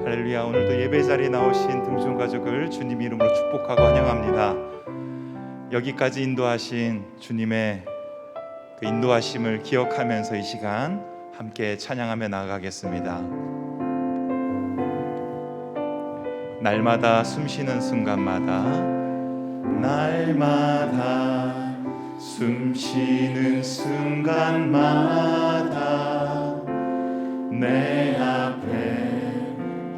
할렐루야. 오늘도 예배 자리에 나오신 등촌 가족을 주님 이름으로 축복하고 환영합니다. 여기까지 인도하신 주님의 그 인도하심을 기억하면서 이 시간 함께 찬양하며 나아가겠습니다. 날마다 숨쉬는 순간마다, 날마다 숨쉬는 순간마다 내 앞에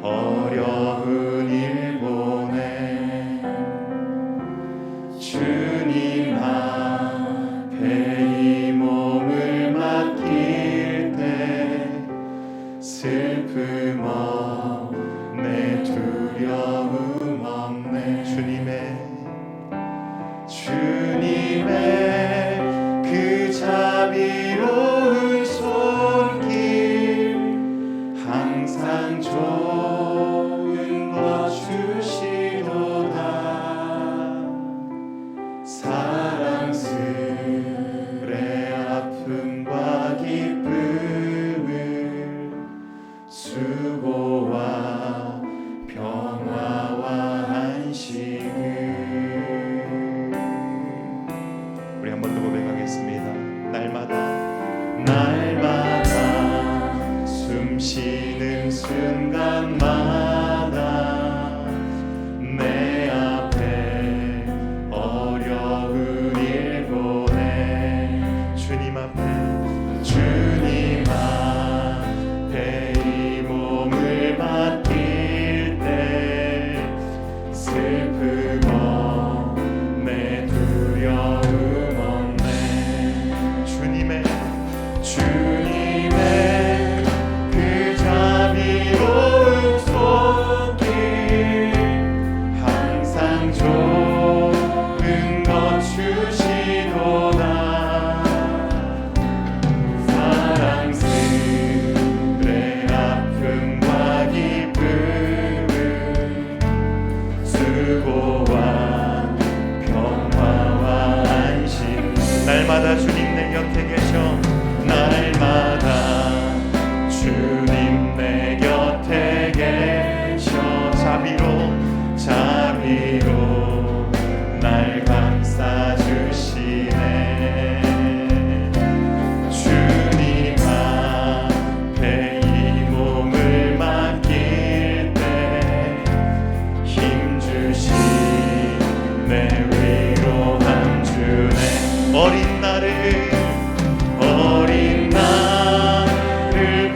어려운 일 보내 주님 앞에 이 몸을 맡길 때 슬픔 없네, 두려움 없네. 주님의 그 자비로운 손길 항상 좋은 것 주시도다. 사랑스레 아픔과 기쁨을, 수고와 평화와 안식을. 우리 한 번 더 고백하겠습니다. 날마다 숨쉬는 순간마다 내 앞에 어려운 일 보내 주님 앞에 이 몸을 맡길 때 슬픔 없네, 두려움 없네. 주님의 그 자비로운 손길 항상 좋은 것 주시도다. 사랑스레 아픔과 기쁨을, 수고와 평화와 안식. 날마다 주님 내 곁에 계셔. 날마다 주님 내 곁에 계셔. 자비로 날 감싸주시네. 주님 앞에 이 몸을 맡길 때 힘주시네, 위로함 주네. 어린 나를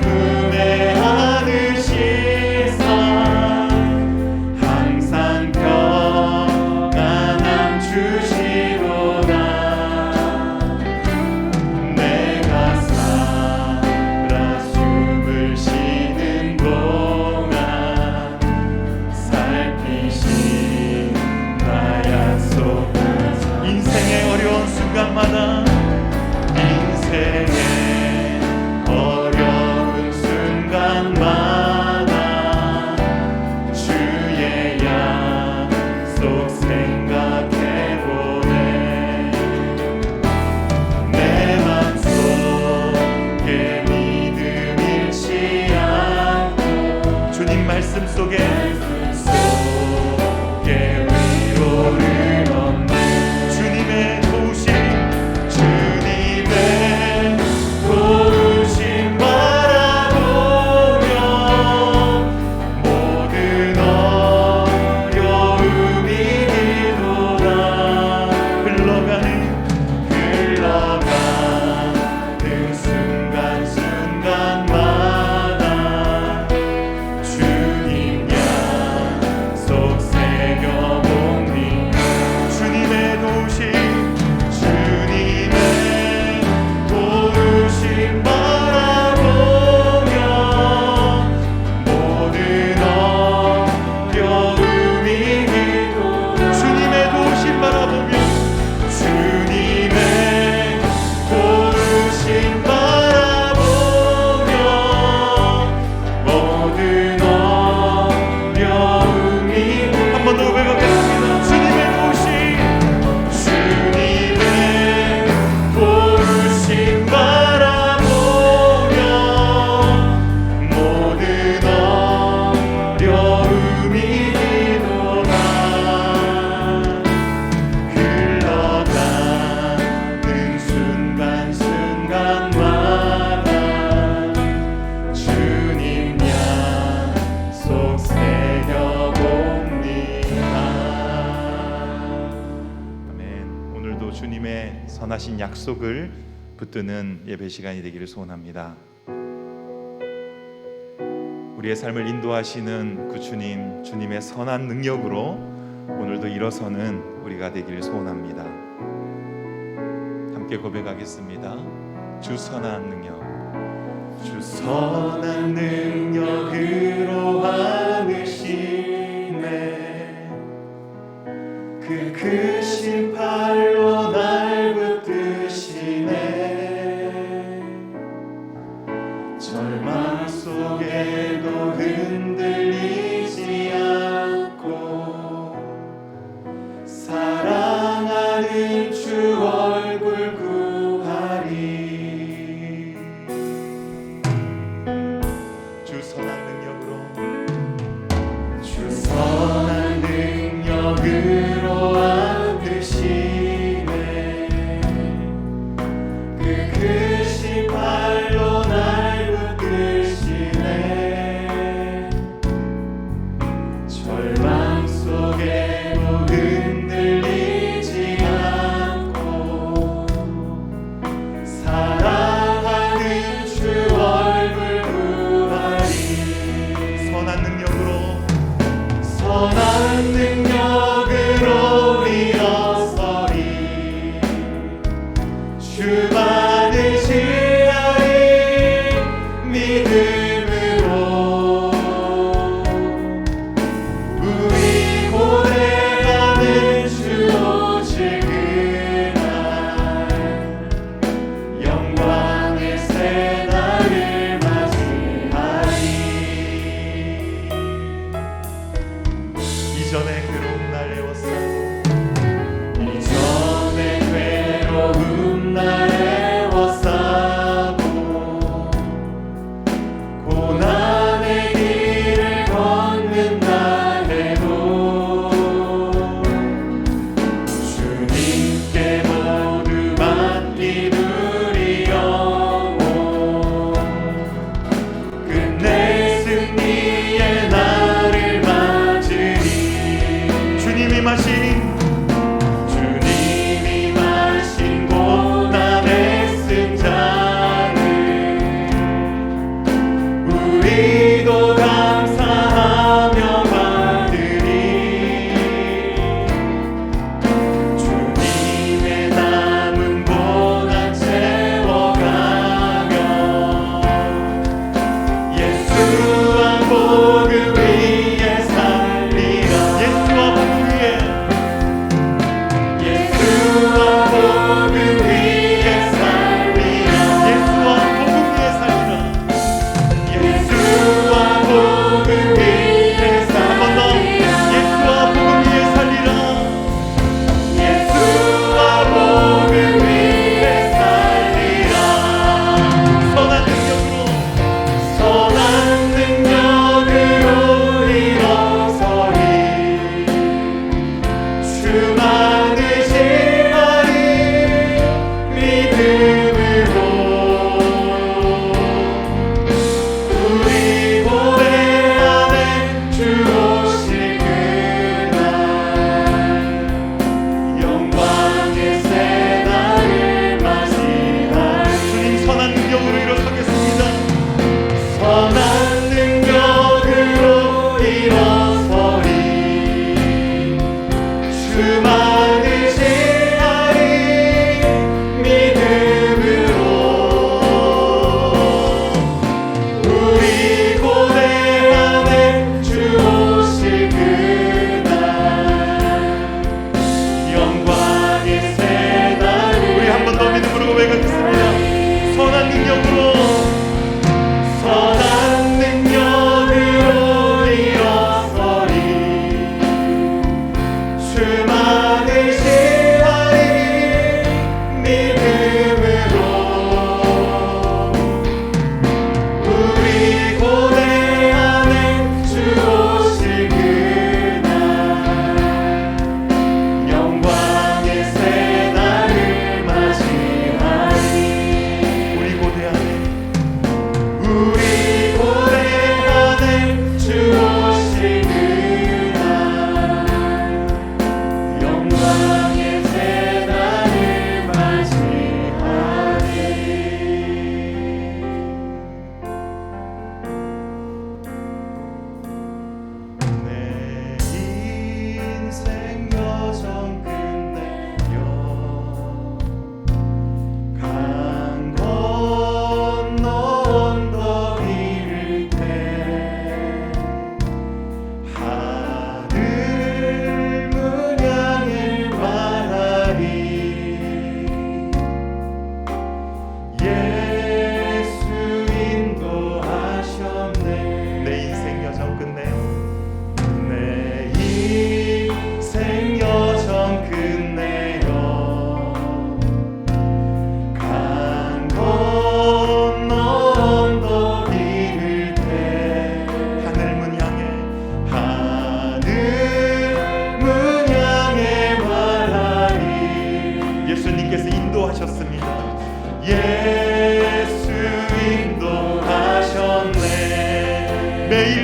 품에 안으시사 항상 평안함 주시도다. 내가 살아 숨을 쉬는 동안 살피신다 약속하사. 인생의 어려운 순간마다, 어려운 순간마다 주의 약속 생각해보네. 내 맘속에 믿음 잃지 않고 주님 말씀 속에 위로를 얻네. 주님의 도우심 바라보며 모든 어려움이 이리로다. 흘러가는 순간순간마다 주님 약속 선하신 약속을 붙드는 예배 시간이 되기를 소원합니다. 우리의 삶을 인도하시는 그 주님, 주님의 선한 능력으로 오늘도 일어서는 우리가 되기를 소원합니다. 함께 고백하겠습니다. 주 선한 능력, 주 선한 능력으로 안으시네. 그 크신 팔로 날 붙드시네. 절망 속에도 흔들리지 않고 사랑하는 주 얼굴 구하리. 주 선한 능력으로, 주 선한 능력으로 안으시네. 그 크신 팔로 날 붙드시네. 절망 속에도 흔들리지 않고 사랑하는 주 얼굴 구하리. 선한 능력으로, 선한 능력으로 우리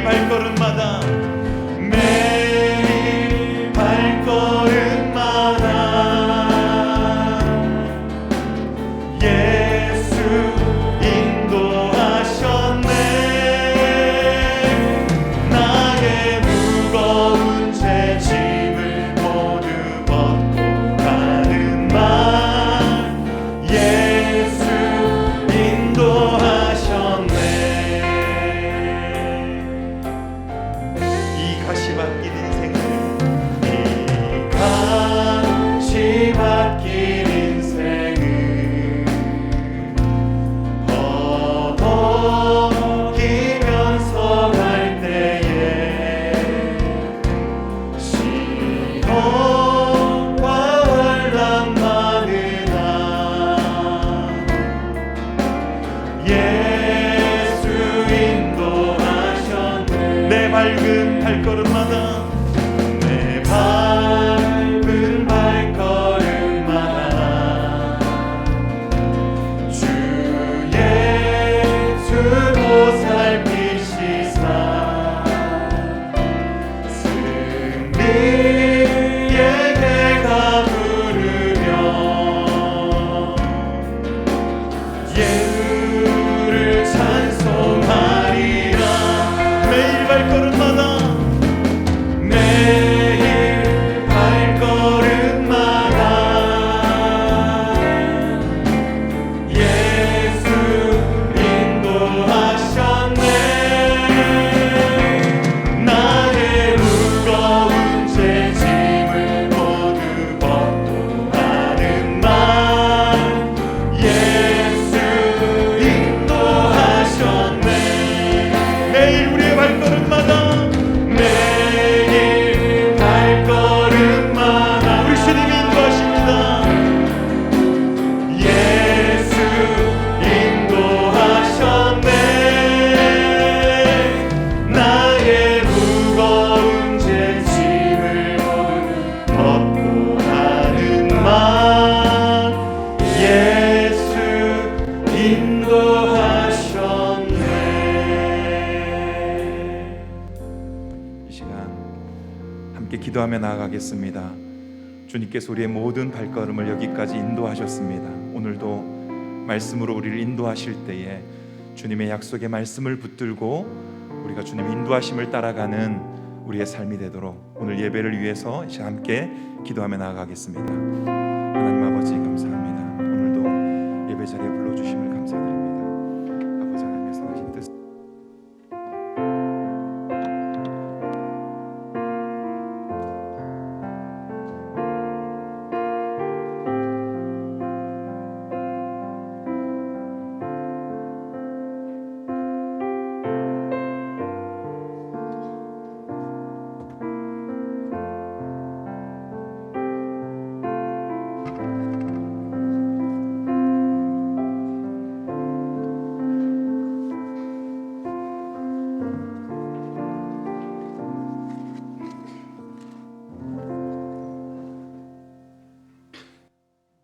발걸음마다 매일 발걸음마다 예수 인도하셨네. 나의 무거운 죄 짐을 모두 벗고 가는 말 예수 인도하셨네. 이 가시 박힌 인생을 이 가시 박힌 인생을 허덕이면서 갈 때에 시험과 환난 많으나 예수 인도하셨네. 내 밝은 발걸음마다 내 밟은 발걸음마다 주 예수 보살피시사 승리의 해가 부르며 예수를 찬송하리라. 매일 발걸음마다 매일 발걸음마다 예수 인도하셨네. 나의 무거운 죄 짐을 모두 벗고 가는 말 예수 인도하셨네. 매일 우리의 발걸음마다 매일 발걸음마다 우리 주님이 인도하십니다. 예수 인도하셨네. 나의 무거운 죄 짐을 모두 벗고 가는 말 예수 인도하셨네. 이 시간 함께 기도하며 나아가겠습니다. 주님께서 우리의 모든 발걸음을 여기까지 인도하셨습니다. 오늘도 말씀으로 우리를 인도하실 때에 주님의 약속의 말씀을 붙들고 우리가 주님의 인도하심을 따라가는 우리의 삶이 되도록 오늘 예배를 위해서 이제 함께 기도하며 나아가겠습니다. 하나님 아버지 감사합니다. 오늘도 예배 자리에 불러주심을 감사드립니다. 아버지 하나님의 선하신 뜻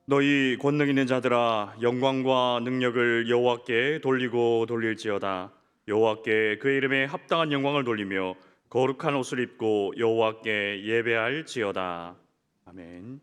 너희 권능 있는 자들아 영광과 능력을 여호와께 돌리고 돌릴지어다. 여호와께 그의 이름에 합당한 영광을 돌리며 거룩한 옷을 입고 여호와께 예배할지어다. 아멘.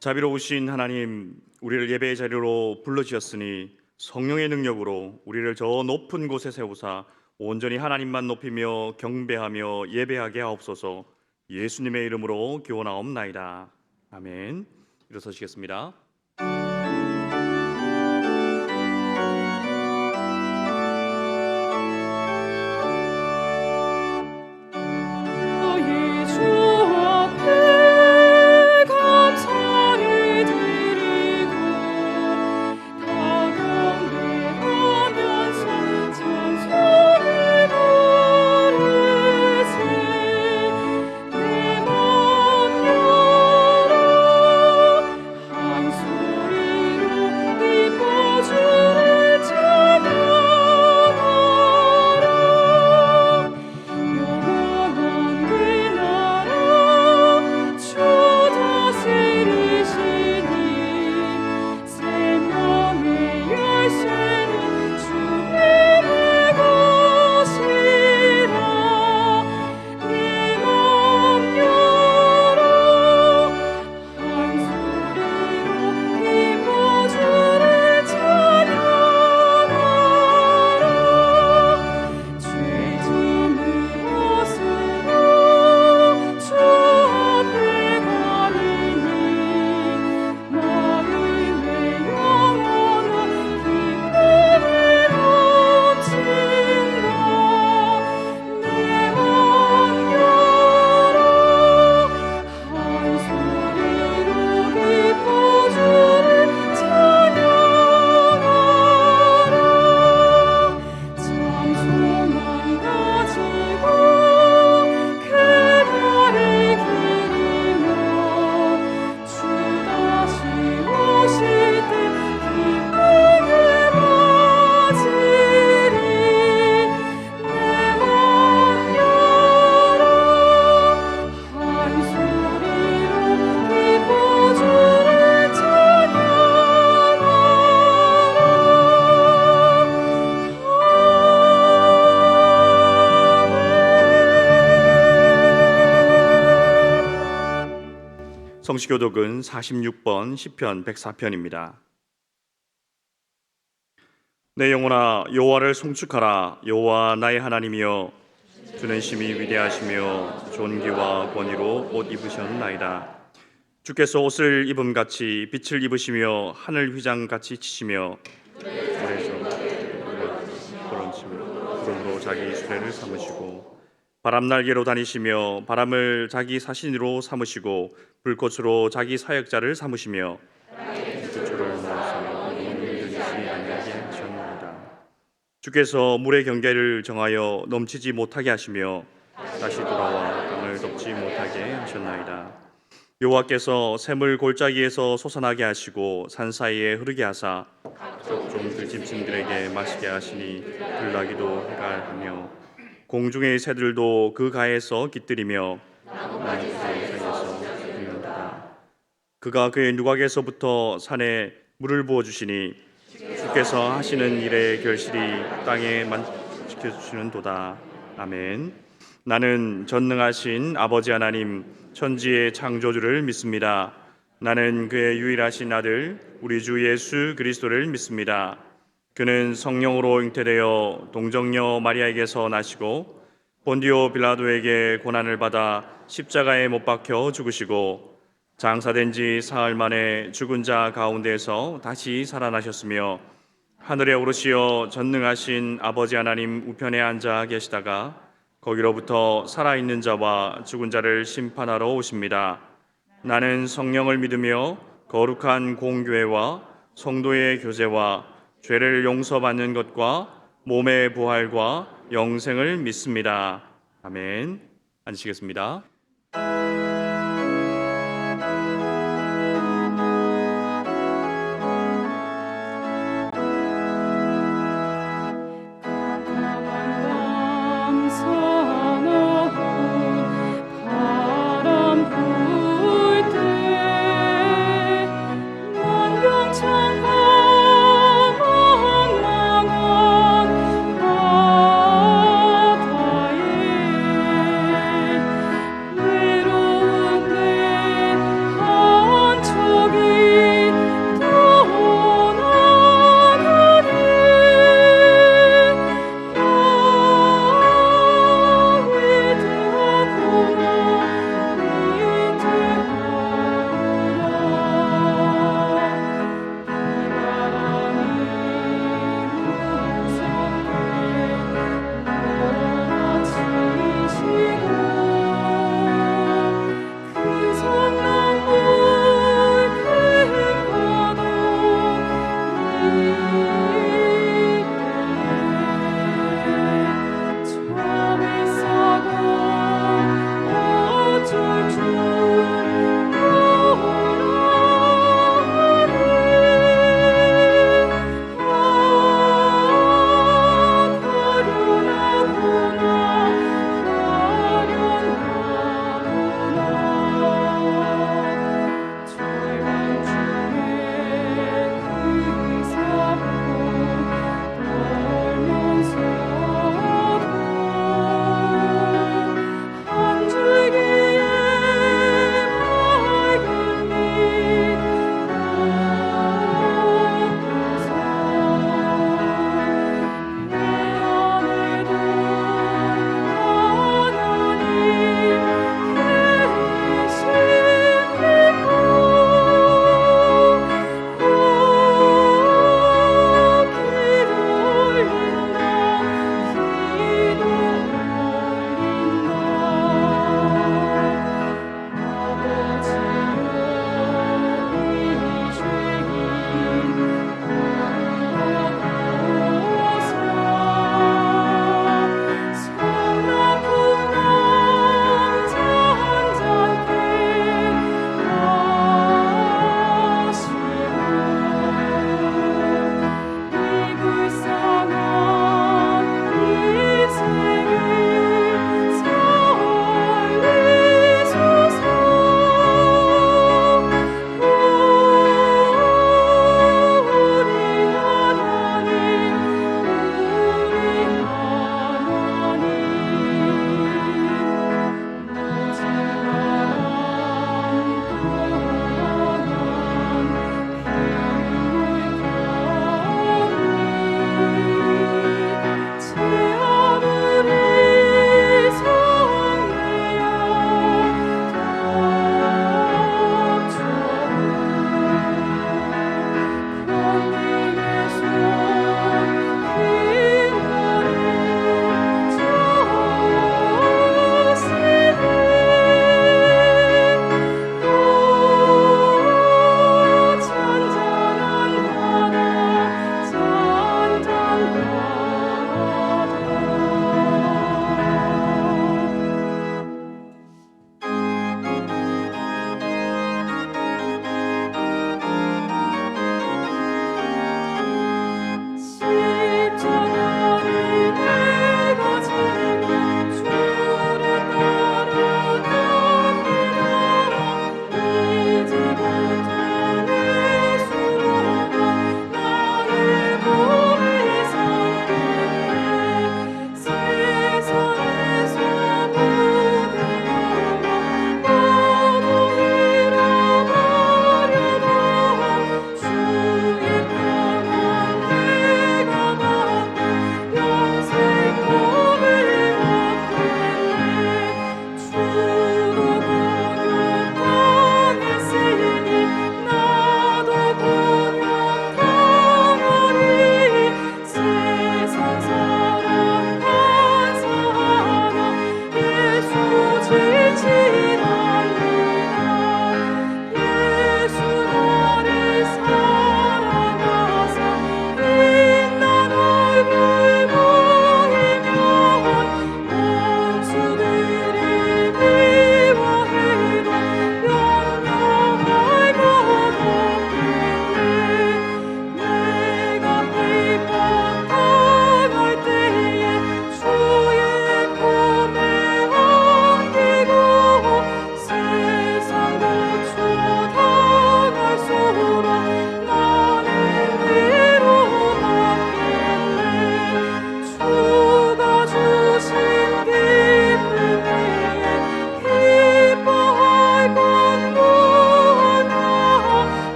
자비로우신 하나님, 우리를 예배의 자리로 불러주셨으니 성령의 능력으로 우리를 저 높은 곳에 세우사 온전히 하나님만 높이며 경배하며 예배하게 하옵소서. 예수님의 이름으로 기원하옵나이다. 아멘. 일어서시겠습니다. 성시교독은 46번 시편 104편입니다. 내 영혼아 여호와를 송축하라. 여호와 나의 하나님이여 주는 심히 위대하시며 존귀와 권위로 옷 입으셨나이다. 주께서 옷을 입음같이 빛을 입으시며 하늘 휘장같이 치시며 물에서 구름으로 자기 수레를 삼으시고 바람 날개로 다니시며 바람을 자기 사신으로 삼으시고 불꽃으로 자기 사역자를 삼으시며 주초를 모아서 물들이지 아니하게 하셨나이다. 주께서 물의 경계를 정하여 넘치지 못하게 하시며 다시 돌아와 땅을 덮지 못하게 하셨나이다. 여호와께서 샘을 골짜기에서 솟아나게 하시고 산 사이에 흐르게 하사 각종 들짐승들에게 마시게 하시니 들나귀도 해갈하며 공중의 새들도 그 가에서 깃들이며 나무 사이에서 깃들는도다. 그가 그의 누각에서부터 산에 물을 부어 주시니 주께서 하시는 일의 결실이 땅에 지켜주시는도다. 아멘. 나는 전능하신 아버지 하나님 천지의 창조주를 믿습니다. 나는 그의 유일하신 아들 우리 주 예수 그리스도를 믿습니다. 그는 성령으로 잉태되어 동정녀 마리아에게서 나시고 본디오 빌라도에게 고난을 받아 십자가에 못 박혀 죽으시고 장사된 지 사흘 만에 죽은 자 가운데에서 다시 살아나셨으며 하늘에 오르시어 전능하신 아버지 하나님 우편에 앉아 계시다가 거기로부터 살아있는 자와 죽은 자를 심판하러 오십니다. 나는 성령을 믿으며 거룩한 공교회와 성도의 교제와 죄를 용서받는 것과 몸의 부활과 영생을 믿습니다. 아멘. 앉으시겠습니다.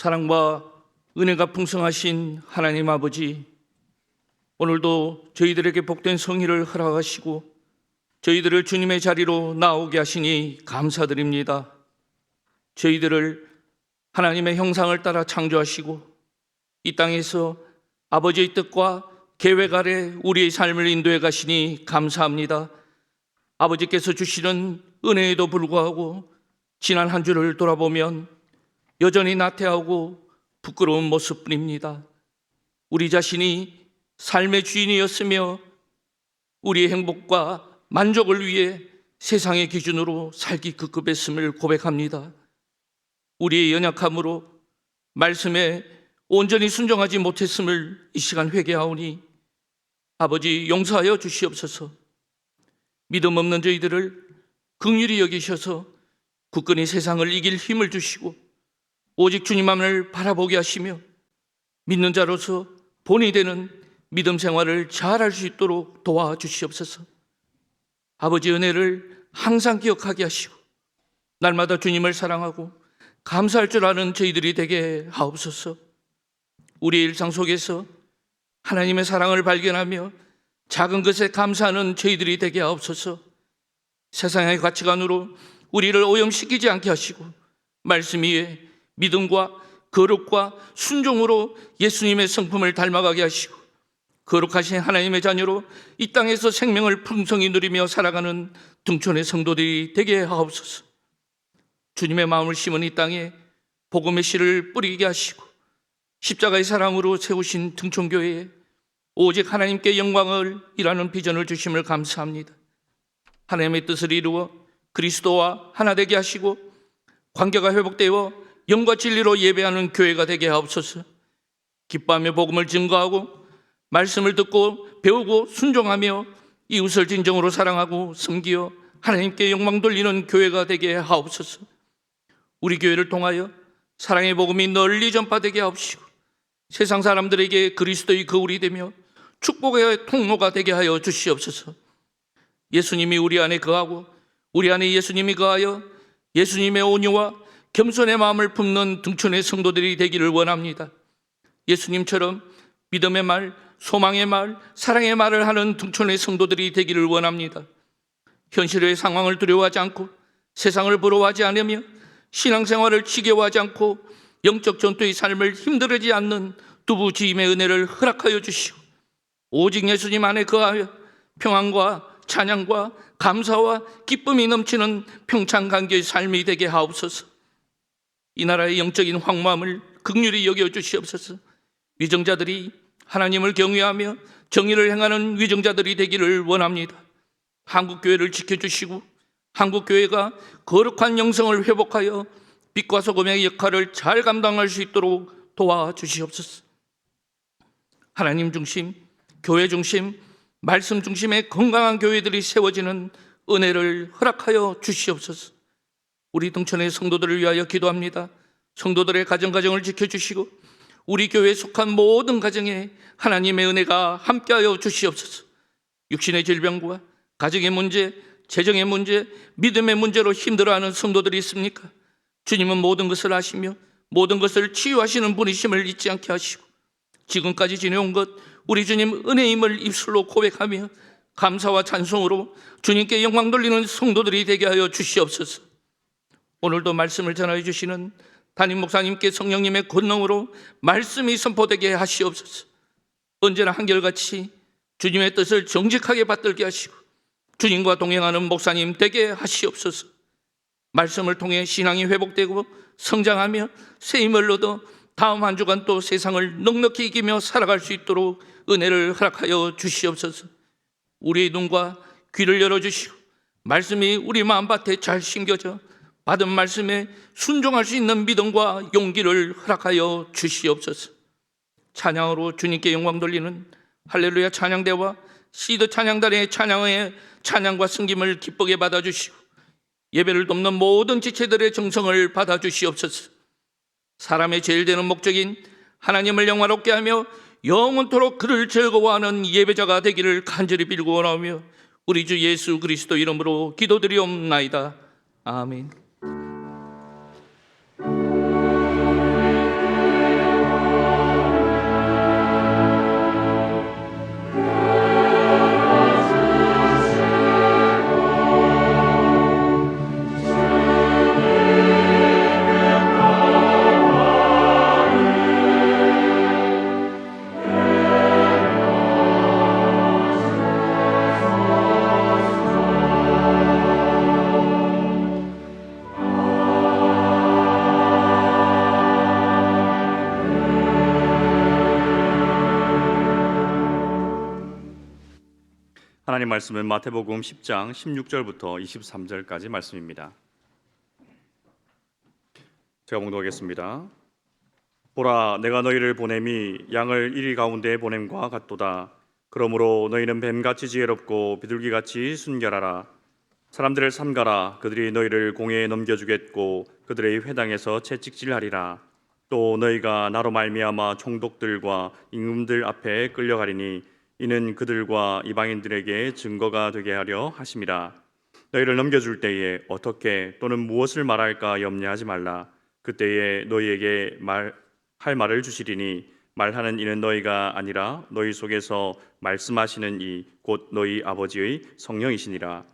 사랑과 은혜가 풍성하신 하나님 아버지, 오늘도 저희들에게 복된 성의를 허락하시고 저희들을 주님의 자리로 나오게 하시니 감사드립니다. 저희들을 하나님의 형상을 따라 창조하시고 이 땅에서 아버지의 뜻과 계획 아래 우리의 삶을 인도해 가시니 감사합니다. 아버지께서 주시는 은혜에도 불구하고 지난 한 주를 돌아보면 여전히 나태하고 부끄러운 모습뿐입니다. 우리 자신이 삶의 주인이었으며 우리의 행복과 만족을 위해 세상의 기준으로 살기 급급했음을 고백합니다. 우리의 연약함으로 말씀에 온전히 순종하지 못했음을 이 시간 회개하오니 아버지 용서하여 주시옵소서. 믿음 없는 저희들을 긍휼히 여기셔서 굳건히 세상을 이길 힘을 주시고 오직 주님만을 바라보게 하시며 믿는 자로서 본이 되는 믿음 생활을 잘할 수 있도록 도와주시옵소서. 아버지 은혜를 항상 기억하게 하시고 날마다 주님을 사랑하고 감사할 줄 아는 저희들이 되게 하옵소서. 우리의 일상 속에서 하나님의 사랑을 발견하며 작은 것에 감사하는 저희들이 되게 하옵소서. 세상의 가치관으로 우리를 오염시키지 않게 하시고 말씀 위에 믿음과 거룩과 순종으로 예수님의 성품을 닮아가게 하시고 거룩하신 하나님의 자녀로 이 땅에서 생명을 풍성히 누리며 살아가는 등촌의 성도들이 되게 하옵소서. 주님의 마음을 심은 이 땅에 복음의 씨를 뿌리게 하시고 십자가의 사랑으로 세우신 등촌교회에 오직 하나님께 영광을 일하는 비전을 주심을 감사합니다. 하나님의 뜻을 이루어 그리스도와 하나 되게 하시고 관계가 회복되어 영과 진리로 예배하는 교회가 되게 하옵소서. 기뻐하며 복음을 증거하고 말씀을 듣고 배우고 순종하며 이웃을 진정으로 사랑하고 섬기어 하나님께 영광 돌리는 교회가 되게 하옵소서. 우리 교회를 통하여 사랑의 복음이 널리 전파되게 하옵시고 세상 사람들에게 그리스도의 거울이 되며 축복의 통로가 되게 하여 주시옵소서. 예수님이 우리 안에 거하고 우리 안에 예수님이 거하여 예수님의 온유와 겸손의 마음을 품는 등촌의 성도들이 되기를 원합니다. 예수님처럼 믿음의 말, 소망의 말, 사랑의 말을 하는 등촌의 성도들이 되기를 원합니다. 현실의 상황을 두려워하지 않고 세상을 부러워하지 않으며 신앙생활을 지겨워하지 않고 영적 전투의 삶을 힘들어지지 않는 두부지임의 은혜를 허락하여 주시고 오직 예수님 안에 거하여 평안과 찬양과 감사와 기쁨이 넘치는 평창간교의 삶이 되게 하옵소서. 이 나라의 영적인 황무함을 긍휼히 여겨주시옵소서. 위정자들이 하나님을 경외하며 정의를 행하는 위정자들이 되기를 원합니다. 한국교회를 지켜주시고 한국교회가 거룩한 영성을 회복하여 빛과 소금의 역할을 잘 감당할 수 있도록 도와주시옵소서. 하나님 중심, 교회 중심, 말씀 중심의 건강한 교회들이 세워지는 은혜를 허락하여 주시옵소서. 우리 등촌의 성도들을 위하여 기도합니다. 성도들의 가정을 지켜주시고 우리 교회에 속한 모든 가정에 하나님의 은혜가 함께하여 주시옵소서. 육신의 질병과 가정의 문제, 재정의 문제, 믿음의 문제로 힘들어하는 성도들이 있습니까? 주님은 모든 것을 아시며 모든 것을 치유하시는 분이심을 잊지 않게 하시고 지금까지 지내온 것 우리 주님 은혜임을 입술로 고백하며 감사와 찬송으로 주님께 영광 돌리는 성도들이 되게 하여 주시옵소서. 오늘도 말씀을 전하여 주시는 담임 목사님께 성령님의 권능으로 말씀이 선포되게 하시옵소서. 언제나 한결같이 주님의 뜻을 정직하게 받들게 하시고 주님과 동행하는 목사님 되게 하시옵소서. 말씀을 통해 신앙이 회복되고 성장하며 새 힘을 얻어 다음 한 주간 또 세상을 넉넉히 이기며 살아갈 수 있도록 은혜를 허락하여 주시옵소서. 우리의 눈과 귀를 열어주시고 말씀이 우리 마음밭에 잘 심겨져 받은 말씀에 순종할 수 있는 믿음과 용기를 허락하여 주시옵소서. 찬양으로 주님께 영광 돌리는 할렐루야 찬양대와 시드 찬양단의 찬양의 찬양과 승김을 기쁘게 받아주시고 예배를 돕는 모든 지체들의 정성을 받아주시옵소서. 사람의 제일 되는 목적인 하나님을 영화롭게 하며 영원토록 그를 즐거워하는 예배자가 되기를 간절히 빌고 원하며 우리 주 예수 그리스도 이름으로 기도드리옵나이다. 아멘. 하나님 말씀은 마태복음 10장 16절부터 23절까지 말씀입니다. 제가 봉독하겠습니다. 보라, 내가 너희를 보냄이 양을 이리 가운데에 보냄과 같도다. 그러므로 너희는 뱀같이 지혜롭고 비둘기같이 순결하라. 사람들을 삼가라. 그들이 너희를 공회에 넘겨주겠고 그들의 회당에서 채찍질하리라. 또 너희가 나로 말미암아 총독들과 임금들 앞에 끌려가리니 이는 그들과 이방인들에게 증거가 되게 하려 하심이라. 너희를 넘겨줄 때에 어떻게 또는 무엇을 말할까 염려하지 말라. 그때에 너희에게 할 말을 주시리니 말하는 이는 너희가 아니라 너희 속에서 말씀하시는 이 곧 너희 아버지의 성령이시니라.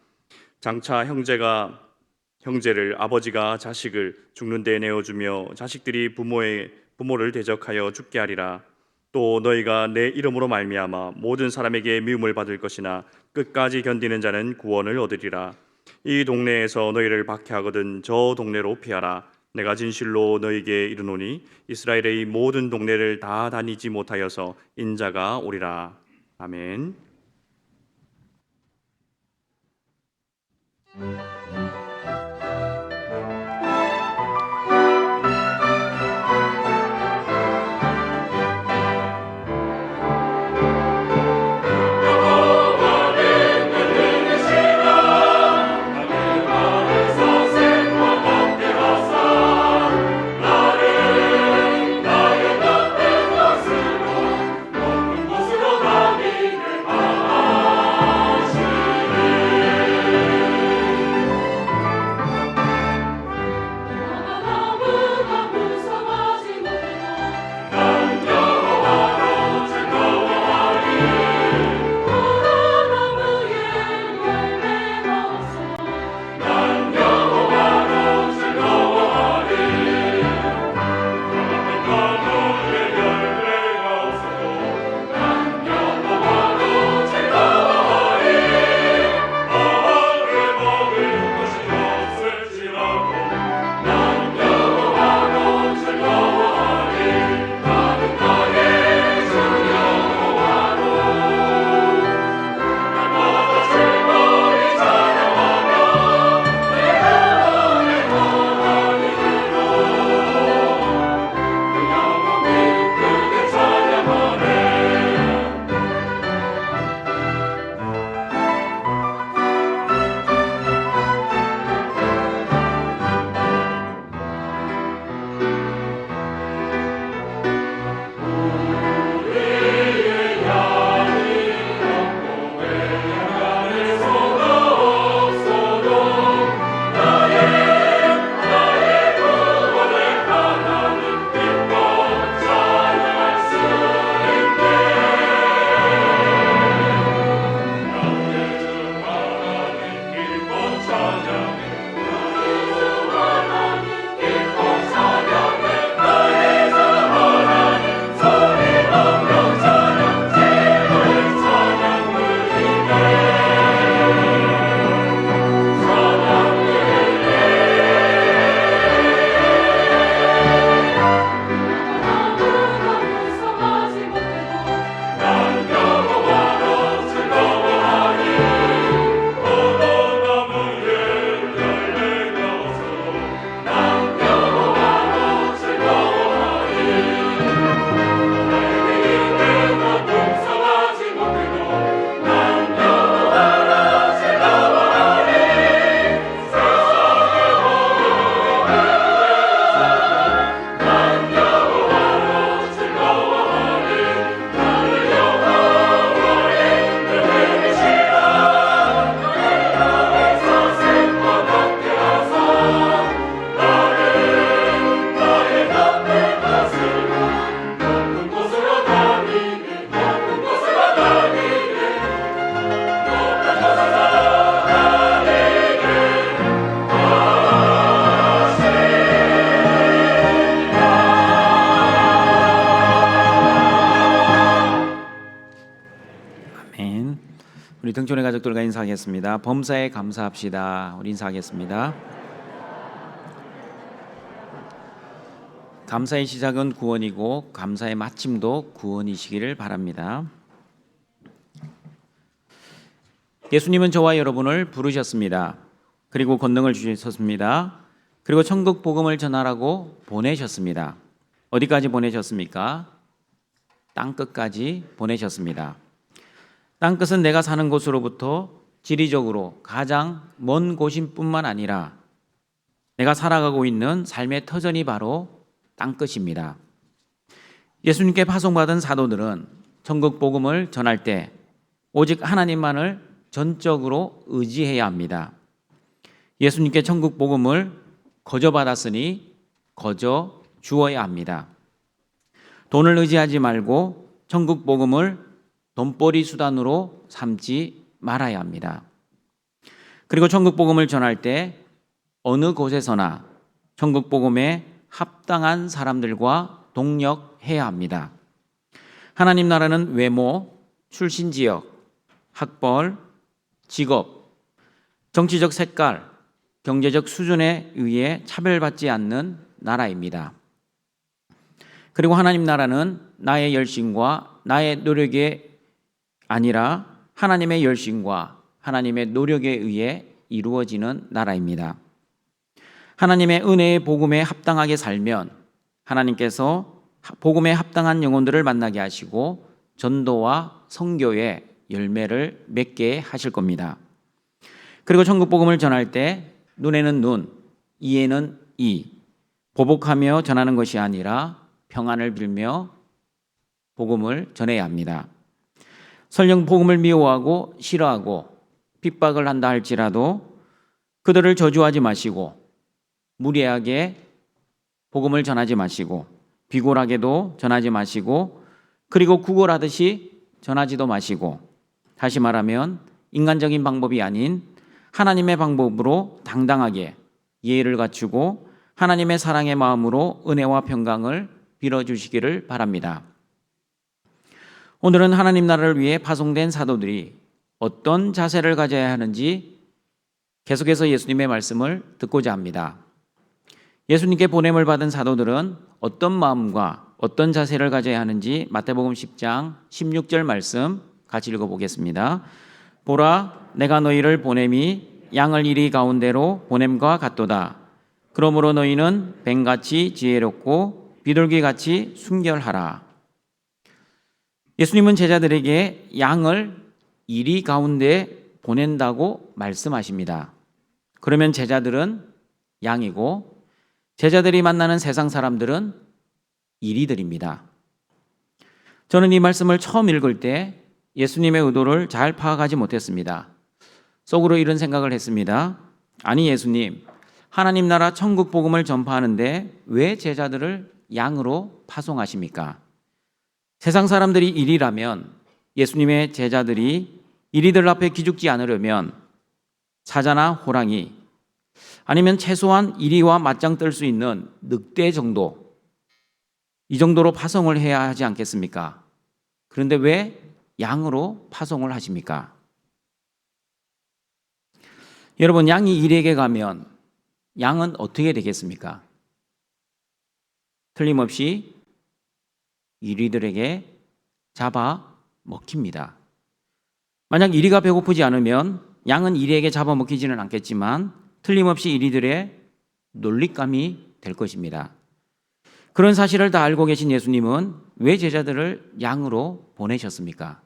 장차 형제가 형제를, 아버지가 자식을 죽는 데 내어주며 자식들이 부모를 대적하여 죽게 하리라. 또 너희가 내 이름으로 말미암아 모든 사람에게 미움을 받을 것이나 끝까지 견디는 자는 구원을 얻으리라. 이 동네에서 너희를 박해하거든 저 동네로 피하라. 내가 진실로 너희에게 이르노니 이스라엘의 모든 동네를 다 다니지 못하여서 인자가 오리라. 아멘. 우리 등촌의 가족들과 인사하겠습니다. 범사에 감사합시다. 우리 인사하겠습니다. 감사의 시작은 구원이고 감사의 마침도 구원이시기를 바랍니다. 예수님은 저와 여러분을 부르셨습니다. 그리고 권능을 주셨습니다. 그리고 천국 복음을 전하라고 보내셨습니다. 어디까지 보내셨습니까? 땅끝까지 보내셨습니다. 땅끝은 내가 사는 곳으로부터 지리적으로 가장 먼 곳인 뿐만 아니라 내가 살아가고 있는 삶의 터전이 바로 땅끝입니다. 예수님께 파송받은 사도들은 천국 복음을 전할 때 오직 하나님만을 전적으로 의지해야 합니다. 예수님께 천국 복음을 거저 받았으니 거저 주어야 합니다. 돈을 의지하지 말고 천국 복음을 돈벌이 수단으로 삼지 말아야 합니다. 그리고 천국 복음을 전할 때 어느 곳에서나 천국 복음에 합당한 사람들과 동력해야 합니다. 하나님 나라는 외모, 출신 지역, 학벌, 직업, 정치적 색깔, 경제적 수준에 의해 차별받지 않는 나라입니다. 그리고 하나님 나라는 나의 열심과 나의 노력이 아니라 하나님의 열심과 하나님의 노력에 의해 이루어지는 나라입니다. 하나님의 은혜의 복음에 합당하게 살면 하나님께서 복음에 합당한 영혼들을 만나게 하시고 전도와 선교의 열매를 맺게 하실 겁니다. 그리고 천국 복음을 전할 때 눈에는 눈, 이에는 이, 보복하며 전하는 것이 아니라 평안을 빌며 복음을 전해야 합니다. 설령 복음을 미워하고 싫어하고 핍박을 한다 할지라도 그들을 저주하지 마시고 무례하게 복음을 전하지 마시고 비굴하게도 전하지 마시고 그리고 구걸하듯이 전하지도 마시고 다시 말하면 인간적인 방법이 아닌 하나님의 방법으로 당당하게 예의를 갖추고 하나님의 사랑의 마음으로 은혜와 평강을 빌어주시기를 바랍니다. 오늘은 하나님 나라를 위해 파송된 사도들이 어떤 자세를 가져야 하는지 계속해서 예수님의 말씀을 듣고자 합니다. 예수님께 보냄을 받은 사도들은 어떤 마음과 어떤 자세를 가져야 하는지 마태복음 10장 16절 말씀 같이 읽어보겠습니다. 보라, 내가 너희를 보냄이 양을 이리 가운데로 보냄과 같도다. 그러므로 너희는 뱀같이 지혜롭고 비둘기같이 순결하라. 예수님은 제자들에게 양을 이리 가운데 보낸다고 말씀하십니다. 그러면 제자들은 양이고 제자들이 만나는 세상 사람들은 이리들입니다. 저는 이 말씀을 처음 읽을 때 예수님의 의도를 잘 파악하지 못했습니다. 속으로 이런 생각을 했습니다. 아니 예수님, 하나님 나라 천국 복음을 전파하는데 왜 제자들을 양으로 파송하십니까? 세상 사람들이 이리라면 예수님의 제자들이 이리들 앞에 기죽지 않으려면 사자나 호랑이 아니면 최소한 이리와 맞짱 뜰 수 있는 늑대 정도 이 정도로 파송을 해야 하지 않겠습니까? 그런데 왜 양으로 파송을 하십니까? 여러분, 양이 이리에게 가면 양은 어떻게 되겠습니까? 틀림없이 이리들에게 잡아 먹힙니다. 만약 이리가 배고프지 않으면 양은 이리에게 잡아 먹히지는 않겠지만 틀림없이 이리들의 놀잇감이 될 것입니다. 그런 사실을 다 알고 계신 예수님은 왜 제자들을 양으로 보내셨습니까?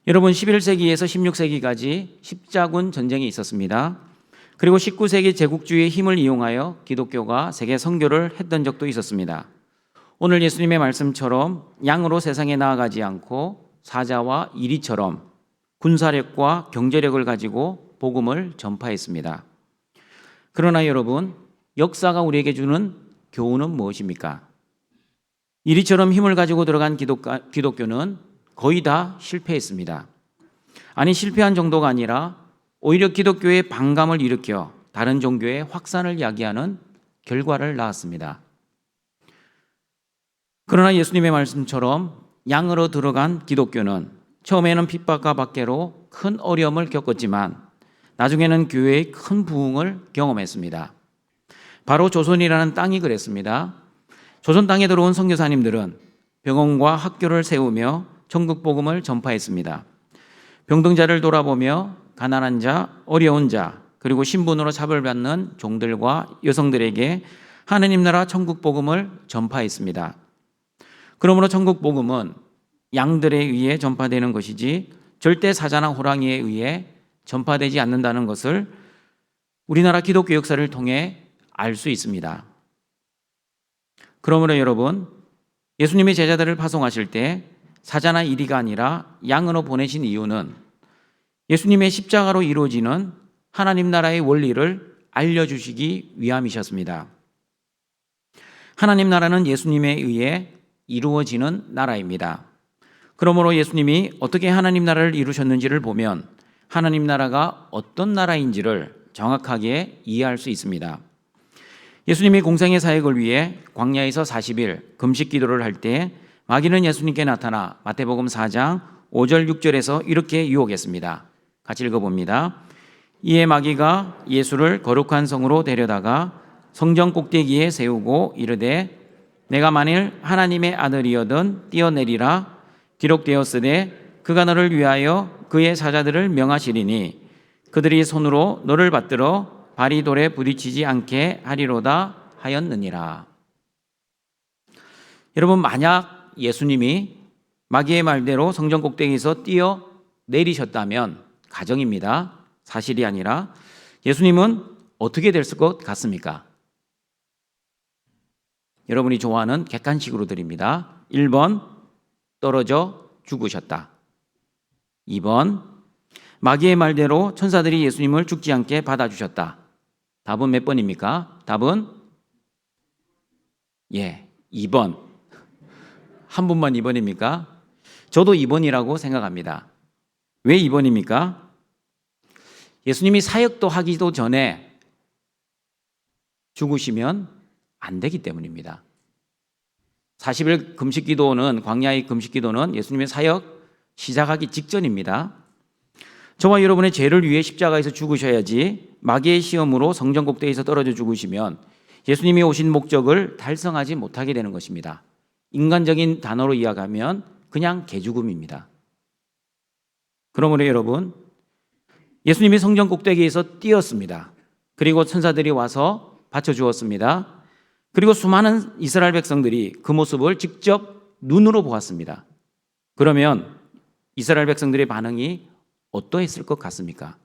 여러분, 11세기에서 16세기까지 십자군 전쟁이 있었습니다. 그리고 19세기 제국주의의 힘을 이용하여 기독교가 세계 선교를 했던 적도 있었습니다. 오늘 예수님의 말씀처럼 양으로 세상에 나아가지 않고 사자와 이리처럼 군사력과 경제력을 가지고 복음을 전파했습니다. 그러나 여러분, 역사가 우리에게 주는 교훈은 무엇입니까? 이리처럼 힘을 가지고 들어간 기독교는 거의 다 실패했습니다. 아니, 실패한 정도가 아니라 오히려 기독교의 반감을 일으켜 다른 종교의 확산을 야기하는 결과를 낳았습니다. 그러나 예수님의 말씀처럼 양으로 들어간 기독교는 처음에는 핍박과 박해로 큰 어려움을 겪었지만 나중에는 교회의 큰 부흥을 경험했습니다. 바로 조선이라는 땅이 그랬습니다. 조선 땅에 들어온 선교사님들은 병원과 학교를 세우며 천국 복음을 전파했습니다. 병동자를 돌아보며 가난한 자, 어려운 자, 그리고 신분으로 차별받는 종들과 여성들에게 하느님 나라 천국 복음을 전파했습니다. 그러므로 천국 복음은 양들에 의해 전파되는 것이지 절대 사자나 호랑이에 의해 전파되지 않는다는 것을 우리나라 기독교 역사를 통해 알 수 있습니다. 그러므로 여러분, 예수님의 제자들을 파송하실 때 사자나 이리가 아니라 양으로 보내신 이유는 예수님의 십자가로 이루어지는 하나님 나라의 원리를 알려주시기 위함이셨습니다. 하나님 나라는 예수님에 의해 이루어지는 나라입니다. 그러므로 예수님이 어떻게 하나님 나라를 이루셨는지를 보면 하나님 나라가 어떤 나라인지를 정확하게 이해할 수 있습니다. 예수님이 공생의 사역을 위해 광야에서 40일 금식 기도를 할 때 마귀는 예수님께 나타나 마태복음 4장 5절 6절에서 이렇게 유혹했습니다. 같이 읽어봅니다. 이에 마귀가 예수를 거룩한 성으로 데려다가 성전 꼭대기에 세우고 이르되 내가 만일 하나님의 아들이여든 뛰어내리라 기록되었으되 그가 너를 위하여 그의 사자들을 명하시리니 그들이 손으로 너를 받들어 발이 돌에 부딪히지 않게 하리로다 하였느니라. 여러분, 만약 예수님이 마귀의 말대로 성전 꼭대기에서 뛰어내리셨다면, 가정입니다, 사실이 아니라, 예수님은 어떻게 됐을 것 같습니까? 여러분이 좋아하는 객관식으로 드립니다. 1번 떨어져 죽으셨다. 2번 마귀의 말대로 천사들이 예수님을 죽지 않게 받아주셨다. 답은 몇 번입니까? 답은 2번. 한 분만 2번입니까? 저도 2번이라고 생각합니다. 왜 2번입니까? 예수님이 사역도 하기도 전에 죽으시면 안 되기 때문입니다. 40일 금식기도는, 광야의 금식기도는 예수님의 사역 시작하기 직전입니다. 저와 여러분의 죄를 위해 십자가에서 죽으셔야지 마귀의 시험으로 성전 꼭대기에서 떨어져 죽으시면 예수님이 오신 목적을 달성하지 못하게 되는 것입니다. 인간적인 단어로 이야기하면 그냥 개죽음입니다. 그러므로 여러분, 예수님이 성전 꼭대기에서 뛰었습니다. 그리고 천사들이 와서 받쳐주었습니다. 그리고 수많은 이스라엘 백성들이 그 모습을 직접 눈으로 보았습니다. 그러면 이스라엘 백성들의 반응이 어떠했을 것 같습니까?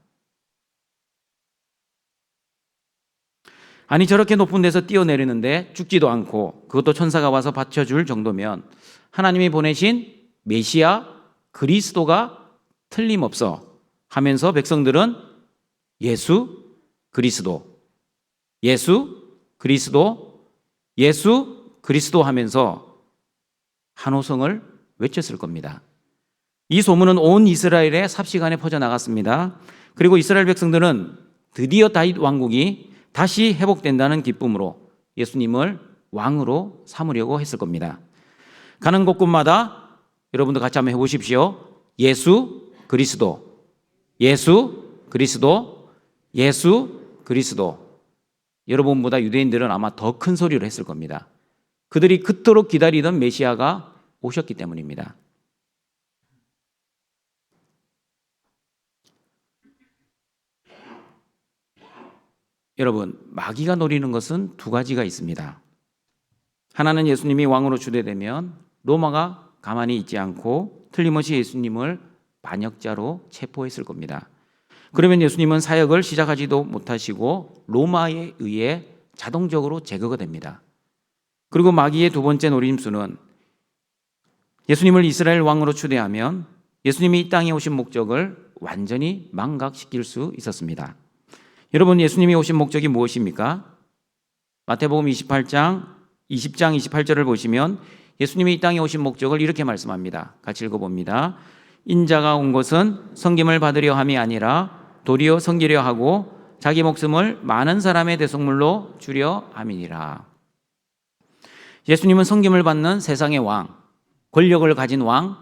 아니, 저렇게 높은 데서 뛰어내리는데 죽지도 않고 그것도 천사가 와서 받쳐줄 정도면 하나님이 보내신 메시아 그리스도가 틀림없어 하면서 백성들은 예수 그리스도, 예수 그리스도, 예수 그리스도 하면서 한 호성을 외쳤을 겁니다. 이 소문은 온 이스라엘에 삽시간에 퍼져나갔습니다. 그리고 이스라엘 백성들은 드디어 다윗 왕국이 다시 회복된다는 기쁨으로 예수님을 왕으로 삼으려고 했을 겁니다. 가는 곳곳마다 여러분도 같이 한번 해보십시오. 예수 그리스도, 예수 그리스도, 예수 그리스도. 여러분보다 유대인들은 아마 더 큰 소리로 했을 겁니다. 그들이 그토록 기다리던 메시아가 오셨기 때문입니다. 여러분, 마귀가 노리는 것은 두 가지가 있습니다. 하나는 예수님이 왕으로 추대되면 로마가 가만히 있지 않고 틀림없이 예수님을 반역자로 체포했을 겁니다. 그러면 예수님은 사역을 시작하지도 못하시고 로마에 의해 자동적으로 제거가 됩니다. 그리고 마귀의 두 번째 노림수는 예수님을 이스라엘 왕으로 추대하면 예수님이 이 땅에 오신 목적을 완전히 망각시킬 수 있었습니다. 여러분, 예수님이 오신 목적이 무엇입니까? 마태복음 20장 28절을 보시면 예수님이 이 땅에 오신 목적을 이렇게 말씀합니다. 같이 읽어봅니다. 인자가 온 것은 섬김을 받으려 함이 아니라 도리어 섬기려 하고 자기 목숨을 많은 사람의 대속물로 주려 함이니라. 예수님은 섬김을 받는 세상의 왕, 권력을 가진 왕,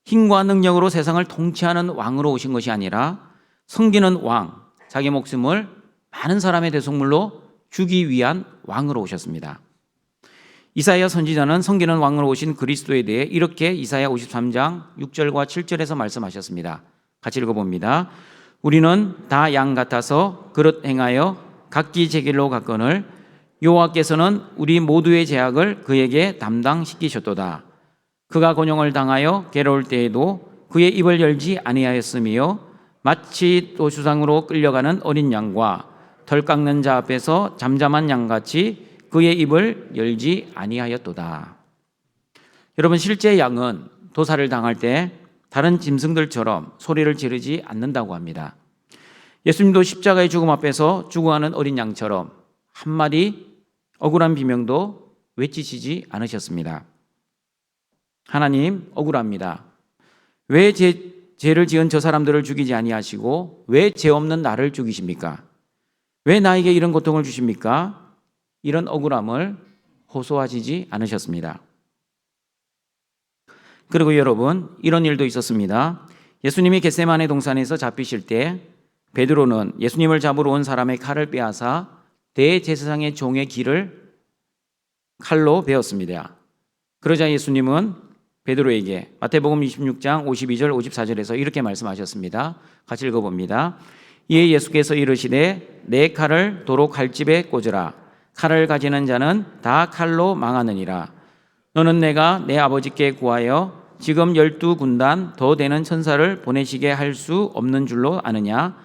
힘과 능력으로 세상을 통치하는 왕으로 오신 것이 아니라 섬기는 왕, 자기 목숨을 많은 사람의 대속물로 주기 위한 왕으로 오셨습니다. 이사야 선지자는 섬기는 왕으로 오신 그리스도에 대해 이렇게 이사야 53장 6절과 7절에서 말씀하셨습니다. 같이 읽어봅니다. 우리는 다 양 같아서 그릇 행하여 각기 제 길로 갔거늘 여호와께서는 우리 모두의 죄악을 그에게 담당시키셨도다. 그가 곤욕을 당하여 괴로울 때에도 그의 입을 열지 아니하였으며 마치 도수상으로 끌려가는 어린 양과 덜 깎는 자 앞에서 잠잠한 양같이 그의 입을 열지 아니하였도다. 여러분, 실제 양은 도살을 당할 때 다른 짐승들처럼 소리를 지르지 않는다고 합니다. 예수님도 십자가의 죽음 앞에서 죽어가는 어린 양처럼 한마디 억울한 비명도 외치시지 않으셨습니다. 하나님, 억울합니다. 왜 죄를 지은 저 사람들을 죽이지 아니하시고 왜 죄 없는 나를 죽이십니까? 왜 나에게 이런 고통을 주십니까? 이런 억울함을 호소하시지 않으셨습니다. 그리고 여러분, 이런 일도 있었습니다. 예수님이 겟세마네 동산에서 잡히실 때 베드로는 예수님을 잡으러 온 사람의 칼을 빼앗아 대제사장의 종의 귀를 칼로 베었습니다. 그러자 예수님은 베드로에게 마태복음 26장 52절 54절에서 이렇게 말씀하셨습니다. 같이 읽어봅니다. 이에 예수께서 이르시되 내 칼을 도로 칼집에 꽂으라. 칼을 가지는 자는 다 칼로 망하느니라. 너는 내가 내 아버지께 구하여 지금 12군단 더 되는 천사를 보내시게 할 수 없는 줄로 아느냐?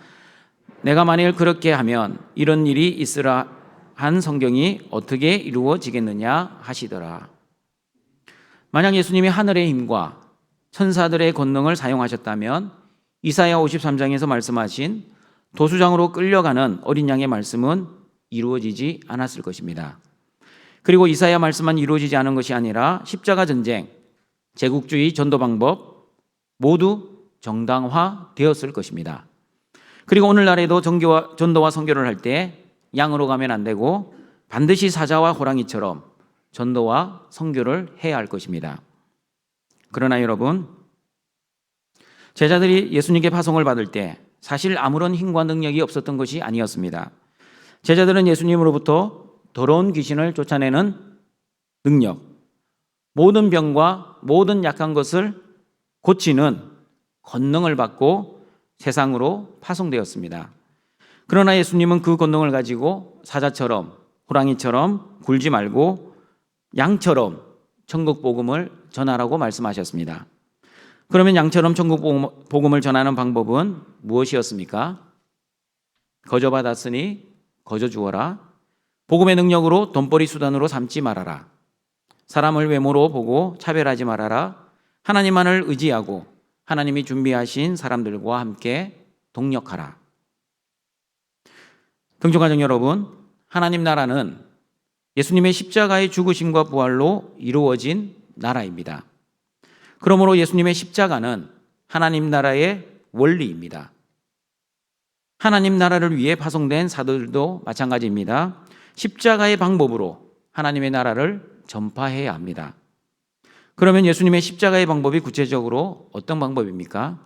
내가 만일 그렇게 하면 이런 일이 있으라 한 성경이 어떻게 이루어지겠느냐 하시더라. 만약 예수님이 하늘의 힘과 천사들의 권능을 사용하셨다면 이사야 53장에서 말씀하신 도수장으로 끌려가는 어린 양의 말씀은 이루어지지 않았을 것입니다. 그리고 이사야 말씀만 이루어지지 않은 것이 아니라 십자가 전쟁, 제국주의 전도 방법 모두 정당화되었을 것입니다. 그리고 오늘날에도 전도와 선교를 할 때 양으로 가면 안 되고 반드시 사자와 호랑이처럼 전도와 선교를 해야 할 것입니다. 그러나 여러분, 제자들이 예수님께 파송을 받을 때 사실 아무런 힘과 능력이 없었던 것이 아니었습니다. 제자들은 예수님으로부터 더러운 귀신을 쫓아내는 능력, 모든 병과 모든 약한 것을 고치는 권능을 받고 세상으로 파송되었습니다. 그러나 예수님은 그 권능을 가지고 사자처럼 호랑이처럼 굴지 말고 양처럼 천국 복음을 전하라고 말씀하셨습니다. 그러면 양처럼 천국 복음을 전하는 방법은 무엇이었습니까? 거저 받았으니 거저 주어라. 복음의 능력으로 돈벌이 수단으로 삼지 말아라. 사람을 외모로 보고 차별하지 말아라. 하나님만을 의지하고 하나님이 준비하신 사람들과 함께 동력하라. 등중가정 여러분, 하나님 나라는 예수님의 십자가의 죽으심과 부활로 이루어진 나라입니다. 그러므로 예수님의 십자가는 하나님 나라의 원리입니다. 하나님 나라를 위해 파송된 사도들도 마찬가지입니다. 십자가의 방법으로 하나님의 나라를 전파해야 합니다. 그러면 예수님의 십자가의 방법이 구체적으로 어떤 방법입니까?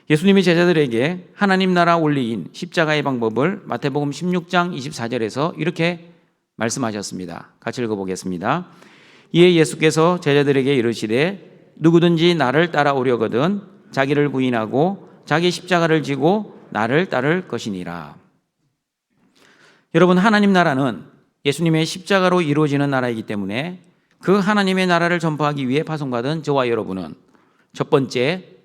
예수님이 제자들에게 하나님 나라 원리인 십자가의 방법을 마태복음 16장 24절에서 이렇게 말씀하셨습니다. 같이 읽어보겠습니다. 이에 예수께서 제자들에게 이르시되 누구든지 나를 따라오려거든 자기를 부인하고 자기 십자가를 지고 나를 따를 것이니라. 여러분, 하나님 나라는 예수님의 십자가로 이루어지는 나라이기 때문에 그 하나님의 나라를 전파하기 위해 파송받은 저와 여러분은 첫 번째,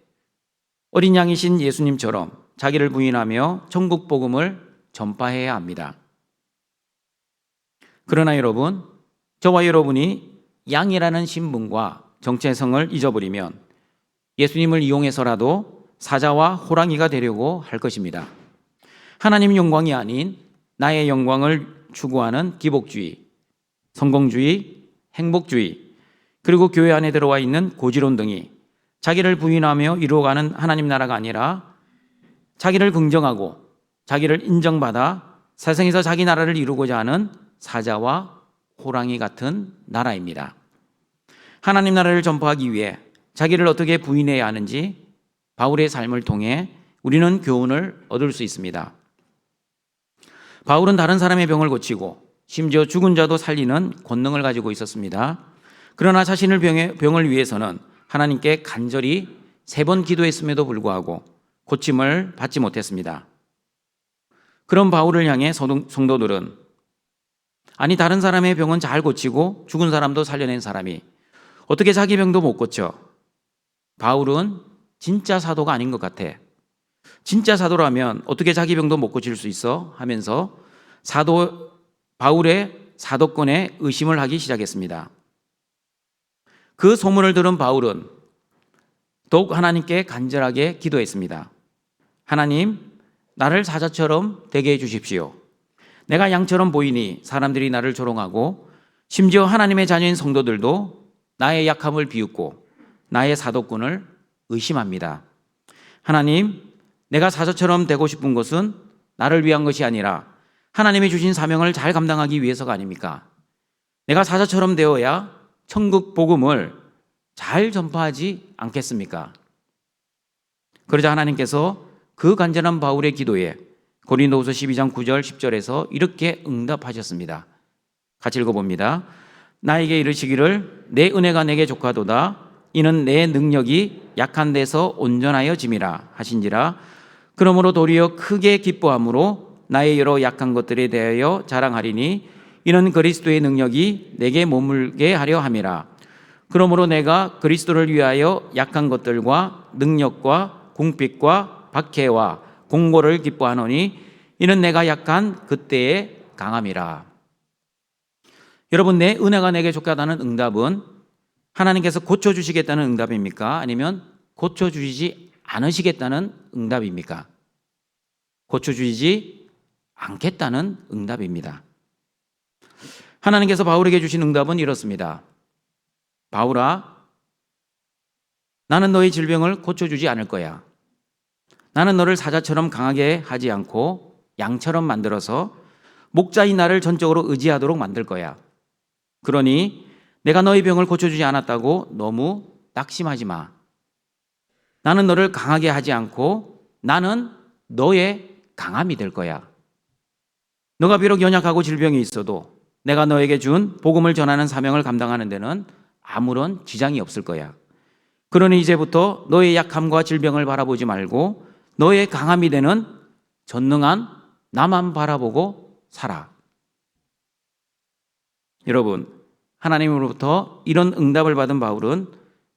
어린 양이신 예수님처럼 자기를 부인하며 천국 복음을 전파해야 합니다. 그러나 여러분, 저와 여러분이 양이라는 신분과 정체성을 잊어버리면 예수님을 이용해서라도 사자와 호랑이가 되려고 할 것입니다. 하나님 영광이 아닌 나의 영광을 추구하는 기복주의, 성공주의, 행복주의, 그리고 교회 안에 들어와 있는 고지론 등이 자기를 부인하며 이루어가는 하나님 나라가 아니라 자기를 긍정하고 자기를 인정받아 세상에서 자기 나라를 이루고자 하는 사자와 호랑이 같은 나라입니다. 하나님 나라를 전파하기 위해 자기를 어떻게 부인해야 하는지 바울의 삶을 통해 우리는 교훈을 얻을 수 있습니다. 바울은 다른 사람의 병을 고치고 심지어 죽은 자도 살리는 권능을 가지고 있었습니다. 그러나 자신의 병을 위해서는 하나님께 간절히 3번 기도했음에도 불구하고 고침을 받지 못했습니다. 그런 바울을 향해 성도들은 아니 다른 사람의 병은 잘 고치고 죽은 사람도 살려낸 사람이 어떻게 자기 병도 못 고쳐? 바울은 진짜 사도가 아닌 것 같아. 진짜 사도라면 어떻게 자기 병도 못 고칠 수 있어? 하면서 바울의 사도권에 의심을 하기 시작했습니다. 그 소문을 들은 바울은 더욱 하나님께 간절하게 기도했습니다. 하나님, 나를 사자처럼 되게 해주십시오. 내가 양처럼 보이니 사람들이 나를 조롱하고 심지어 하나님의 자녀인 성도들도 나의 약함을 비웃고 나의 사도권을 의심합니다. 하나님, 내가 사자처럼 되고 싶은 것은 나를 위한 것이 아니라 하나님이 주신 사명을 잘 감당하기 위해서가 아닙니까? 내가 사자처럼 되어야 천국 복음을 잘 전파하지 않겠습니까? 그러자 하나님께서 그 간절한 바울의 기도에 고린도후서 12장 9절 10절에서 이렇게 응답하셨습니다. 같이 읽어봅니다. 나에게 이르시기를 내 은혜가 내게 족하도다. 이는 내 능력이 약한 데서 온전하여 짐이라 하신지라. 그러므로 도리어 크게 기뻐함으로 나의 여러 약한 것들에 대하여 자랑하리니 이는 그리스도의 능력이 내게 머물게 하려 함이라. 그러므로 내가 그리스도를 위하여 약한 것들과 능력과 궁핍과 박해와 공고를 기뻐하노니 이는 내가 약한 그때의 강함이라. 여러분, 내 은혜가 내게 족하다는 응답은 하나님께서 고쳐주시겠다는 응답입니까? 아니면 고쳐주시지 않으시겠다는 응답입니까? 고쳐주시지 않겠다는 응답입니다. 하나님께서 바울에게 주신 응답은 이렇습니다. 바울아, 나는 너의 질병을 고쳐주지 않을 거야. 나는 너를 사자처럼 강하게 하지 않고 양처럼 만들어서 목자인 나를 전적으로 의지하도록 만들 거야. 그러니 내가 너의 병을 고쳐주지 않았다고 너무 낙심하지 마. 나는 너를 강하게 하지 않고 나는 너의 강함이 될 거야. 너가 비록 연약하고 질병이 있어도 내가 너에게 준 복음을 전하는 사명을 감당하는 데는 아무런 지장이 없을 거야. 그러니 이제부터 너의 약함과 질병을 바라보지 말고 너의 강함이 되는 전능한 나만 바라보고 살아. 여러분, 하나님으로부터 이런 응답을 받은 바울은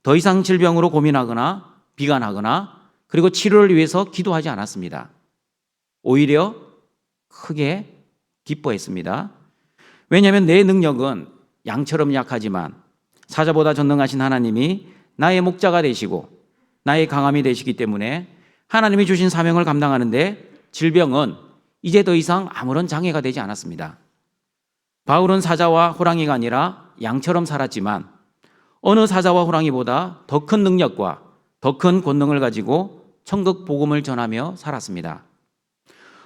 더 이상 질병으로 고민하거나 비관하거나 그리고 치료를 위해서 기도하지 않았습니다. 오히려 크게 기뻐했습니다. 왜냐하면 내 능력은 양처럼 약하지만 사자보다 전능하신 하나님이 나의 목자가 되시고 나의 강함이 되시기 때문에 하나님이 주신 사명을 감당하는데 질병은 이제 더 이상 아무런 장애가 되지 않았습니다. 바울은 사자와 호랑이가 아니라 양처럼 살았지만 어느 사자와 호랑이보다 더 큰 능력과 더 큰 권능을 가지고 천국 복음을 전하며 살았습니다.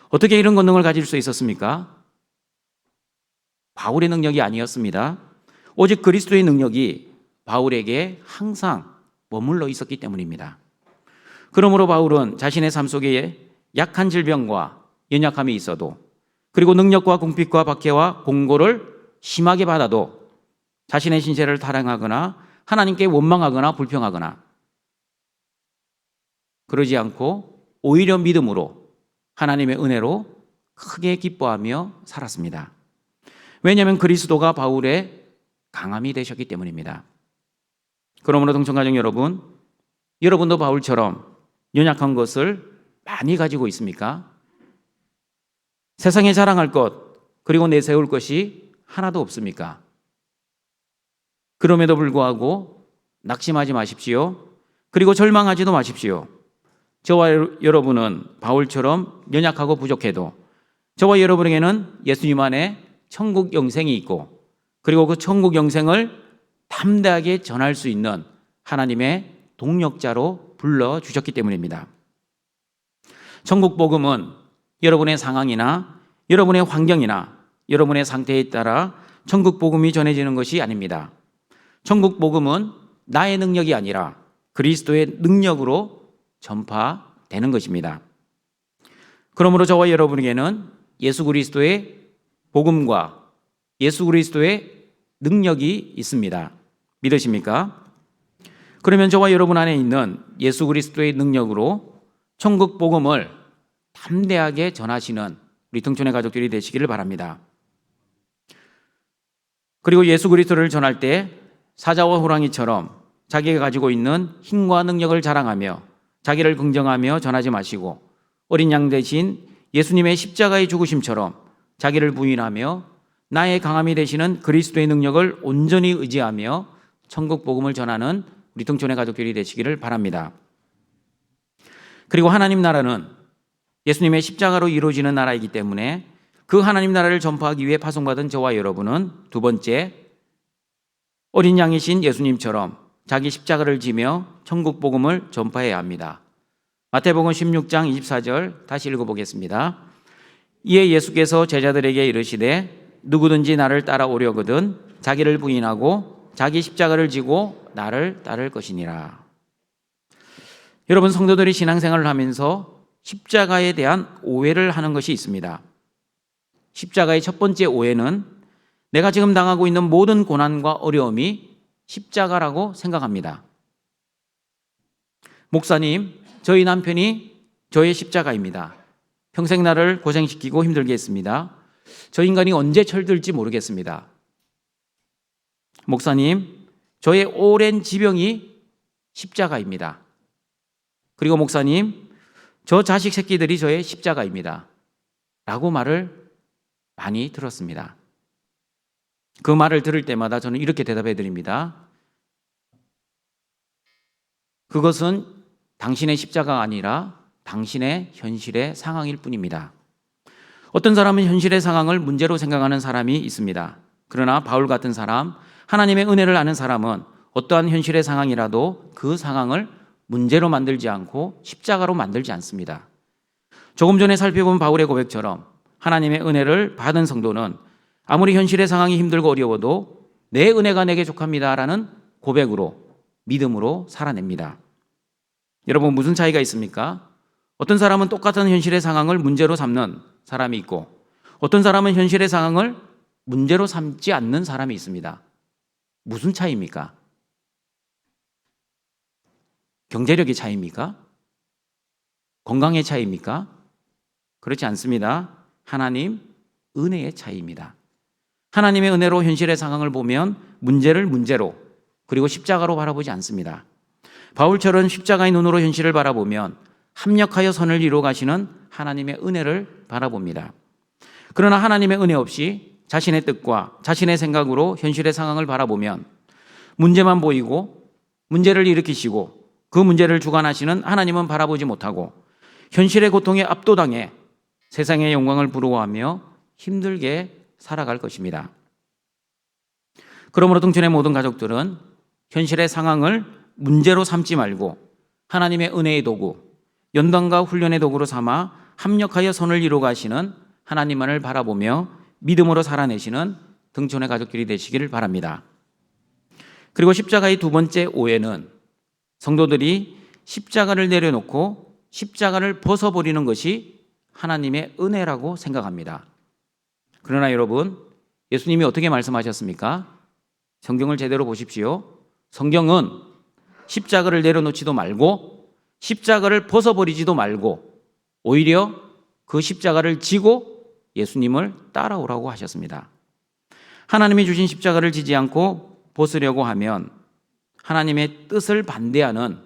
어떻게 이런 권능을 가질 수 있었습니까? 바울의 능력이 아니었습니다. 오직 그리스도의 능력이 바울에게 항상 머물러 있었기 때문입니다. 그러므로 바울은 자신의 삶 속에 약한 질병과 연약함이 있어도 그리고 능력과 궁핍과 박해와 공고를 심하게 받아도 자신의 신세를 타령하거나 하나님께 원망하거나 불평하거나 그러지 않고 오히려 믿음으로 하나님의 은혜로 크게 기뻐하며 살았습니다. 왜냐하면 그리스도가 바울의 강함이 되셨기 때문입니다. 그러므로 동청가족 여러분, 여러분도 바울처럼 연약한 것을 많이 가지고 있습니까? 세상에 자랑할 것 그리고 내세울 것이 하나도 없습니까? 그럼에도 불구하고 낙심하지 마십시오. 그리고 절망하지도 마십시오. 저와 여러분은 바울처럼 연약하고 부족해도 저와 여러분에게는 예수님 안에 천국 영생이 있고 그리고 그 천국 영생을 담대하게 전할 수 있는 하나님의 동력자로 불러주셨기 때문입니다. 천국 복음은 여러분의 상황이나 여러분의 환경이나 여러분의 상태에 따라 천국 복음이 전해지는 것이 아닙니다. 천국 복음은 나의 능력이 아니라 그리스도의 능력으로 전파되는 것입니다. 그러므로 저와 여러분에게는 예수 그리스도의 복음과 예수 그리스도의 능력이 있습니다. 믿으십니까? 그러면 저와 여러분 안에 있는 예수 그리스도의 능력으로 천국 복음을 담대하게 전하시는 우리 등촌의 가족들이 되시기를 바랍니다. 그리고 예수 그리스도를 전할 때 사자와 호랑이처럼 자기가 가지고 있는 힘과 능력을 자랑하며 자기를 긍정하며 전하지 마시고 어린 양 대신 예수님의 십자가의 죽으심처럼 자기를 부인하며 나의 강함이 되시는 그리스도의 능력을 온전히 의지하며 천국 복음을 전하는 우리 등촌의 가족들이 되시기를 바랍니다. 그리고 하나님 나라는 예수님의 십자가로 이루어지는 나라이기 때문에 그 하나님 나라를 전파하기 위해 파송받은 저와 여러분은 두 번째, 어린 양이신 예수님처럼 자기 십자가를 지며 천국 복음을 전파해야 합니다. 마태복음 16장 24절 다시 읽어보겠습니다. 이에 예수께서 제자들에게 이르시되 누구든지 나를 따라오려거든 자기를 부인하고 자기 십자가를 지고 나를 따를 것이니라. 여러분, 성도들이 신앙생활을 하면서 십자가에 대한 오해를 하는 것이 있습니다. 십자가의 첫 번째 오해는 내가 지금 당하고 있는 모든 고난과 어려움이 십자가라고 생각합니다. 목사님, 저희 남편이 저의 십자가입니다. 평생 나를 고생시키고 힘들게 했습니다. 저 인간이 언제 철들지 모르겠습니다. 목사님, 저의 오랜 지병이 십자가입니다. 그리고 목사님, 저 자식 새끼들이 저의 십자가입니다. 라고 말을 많이 들었습니다. 그 말을 들을 때마다 저는 이렇게 대답해 드립니다. 그것은 당신의 십자가가 아니라 당신의 현실의 상황일 뿐입니다. 어떤 사람은 현실의 상황을 문제로 생각하는 사람이 있습니다. 그러나 바울 같은 사람, 하나님의 은혜를 아는 사람은 어떠한 현실의 상황이라도 그 상황을 문제로 만들지 않고 십자가로 만들지 않습니다. 조금 전에 살펴본 바울의 고백처럼 하나님의 은혜를 받은 성도는 아무리 현실의 상황이 힘들고 어려워도 내 은혜가 내게 족합니다라는 고백으로, 믿음으로 살아냅니다. 여러분, 무슨 차이가 있습니까? 어떤 사람은 똑같은 현실의 상황을 문제로 삼는 사람이 있고 어떤 사람은 현실의 상황을 문제로 삼지 않는 사람이 있습니다. 무슨 차이입니까? 경제력의 차이입니까? 건강의 차이입니까? 그렇지 않습니다. 하나님 은혜의 차이입니다. 하나님의 은혜로 현실의 상황을 보면 문제를 문제로 그리고 십자가로 바라보지 않습니다. 바울처럼 십자가의 눈으로 현실을 바라보면 합력하여 선을 이루어 가시는 하나님의 은혜를 바라봅니다. 그러나 하나님의 은혜 없이 자신의 뜻과 자신의 생각으로 현실의 상황을 바라보면 문제만 보이고 문제를 일으키시고 그 문제를 주관하시는 하나님은 바라보지 못하고 현실의 고통에 압도당해 세상의 영광을 부러워하며 힘들게 살아갈 것입니다. 그러므로 등촌의 모든 가족들은 현실의 상황을 문제로 삼지 말고 하나님의 은혜의 도구, 연단과 훈련의 도구로 삼아 합력하여 선을 이루어 가시는 하나님만을 바라보며 믿음으로 살아내시는 등촌의 가족들이 되시기를 바랍니다. 그리고 십자가의 두 번째 오해는 성도들이 십자가를 내려놓고 십자가를 벗어버리는 것이 하나님의 은혜라고 생각합니다. 그러나 여러분, 예수님이 어떻게 말씀하셨습니까? 성경을 제대로 보십시오. 성경은 십자가를 내려놓지도 말고 십자가를 벗어버리지도 말고 오히려 그 십자가를 지고 예수님을 따라오라고 하셨습니다. 하나님이 주신 십자가를 지지 않고 벗으려고 하면 하나님의 뜻을 반대하는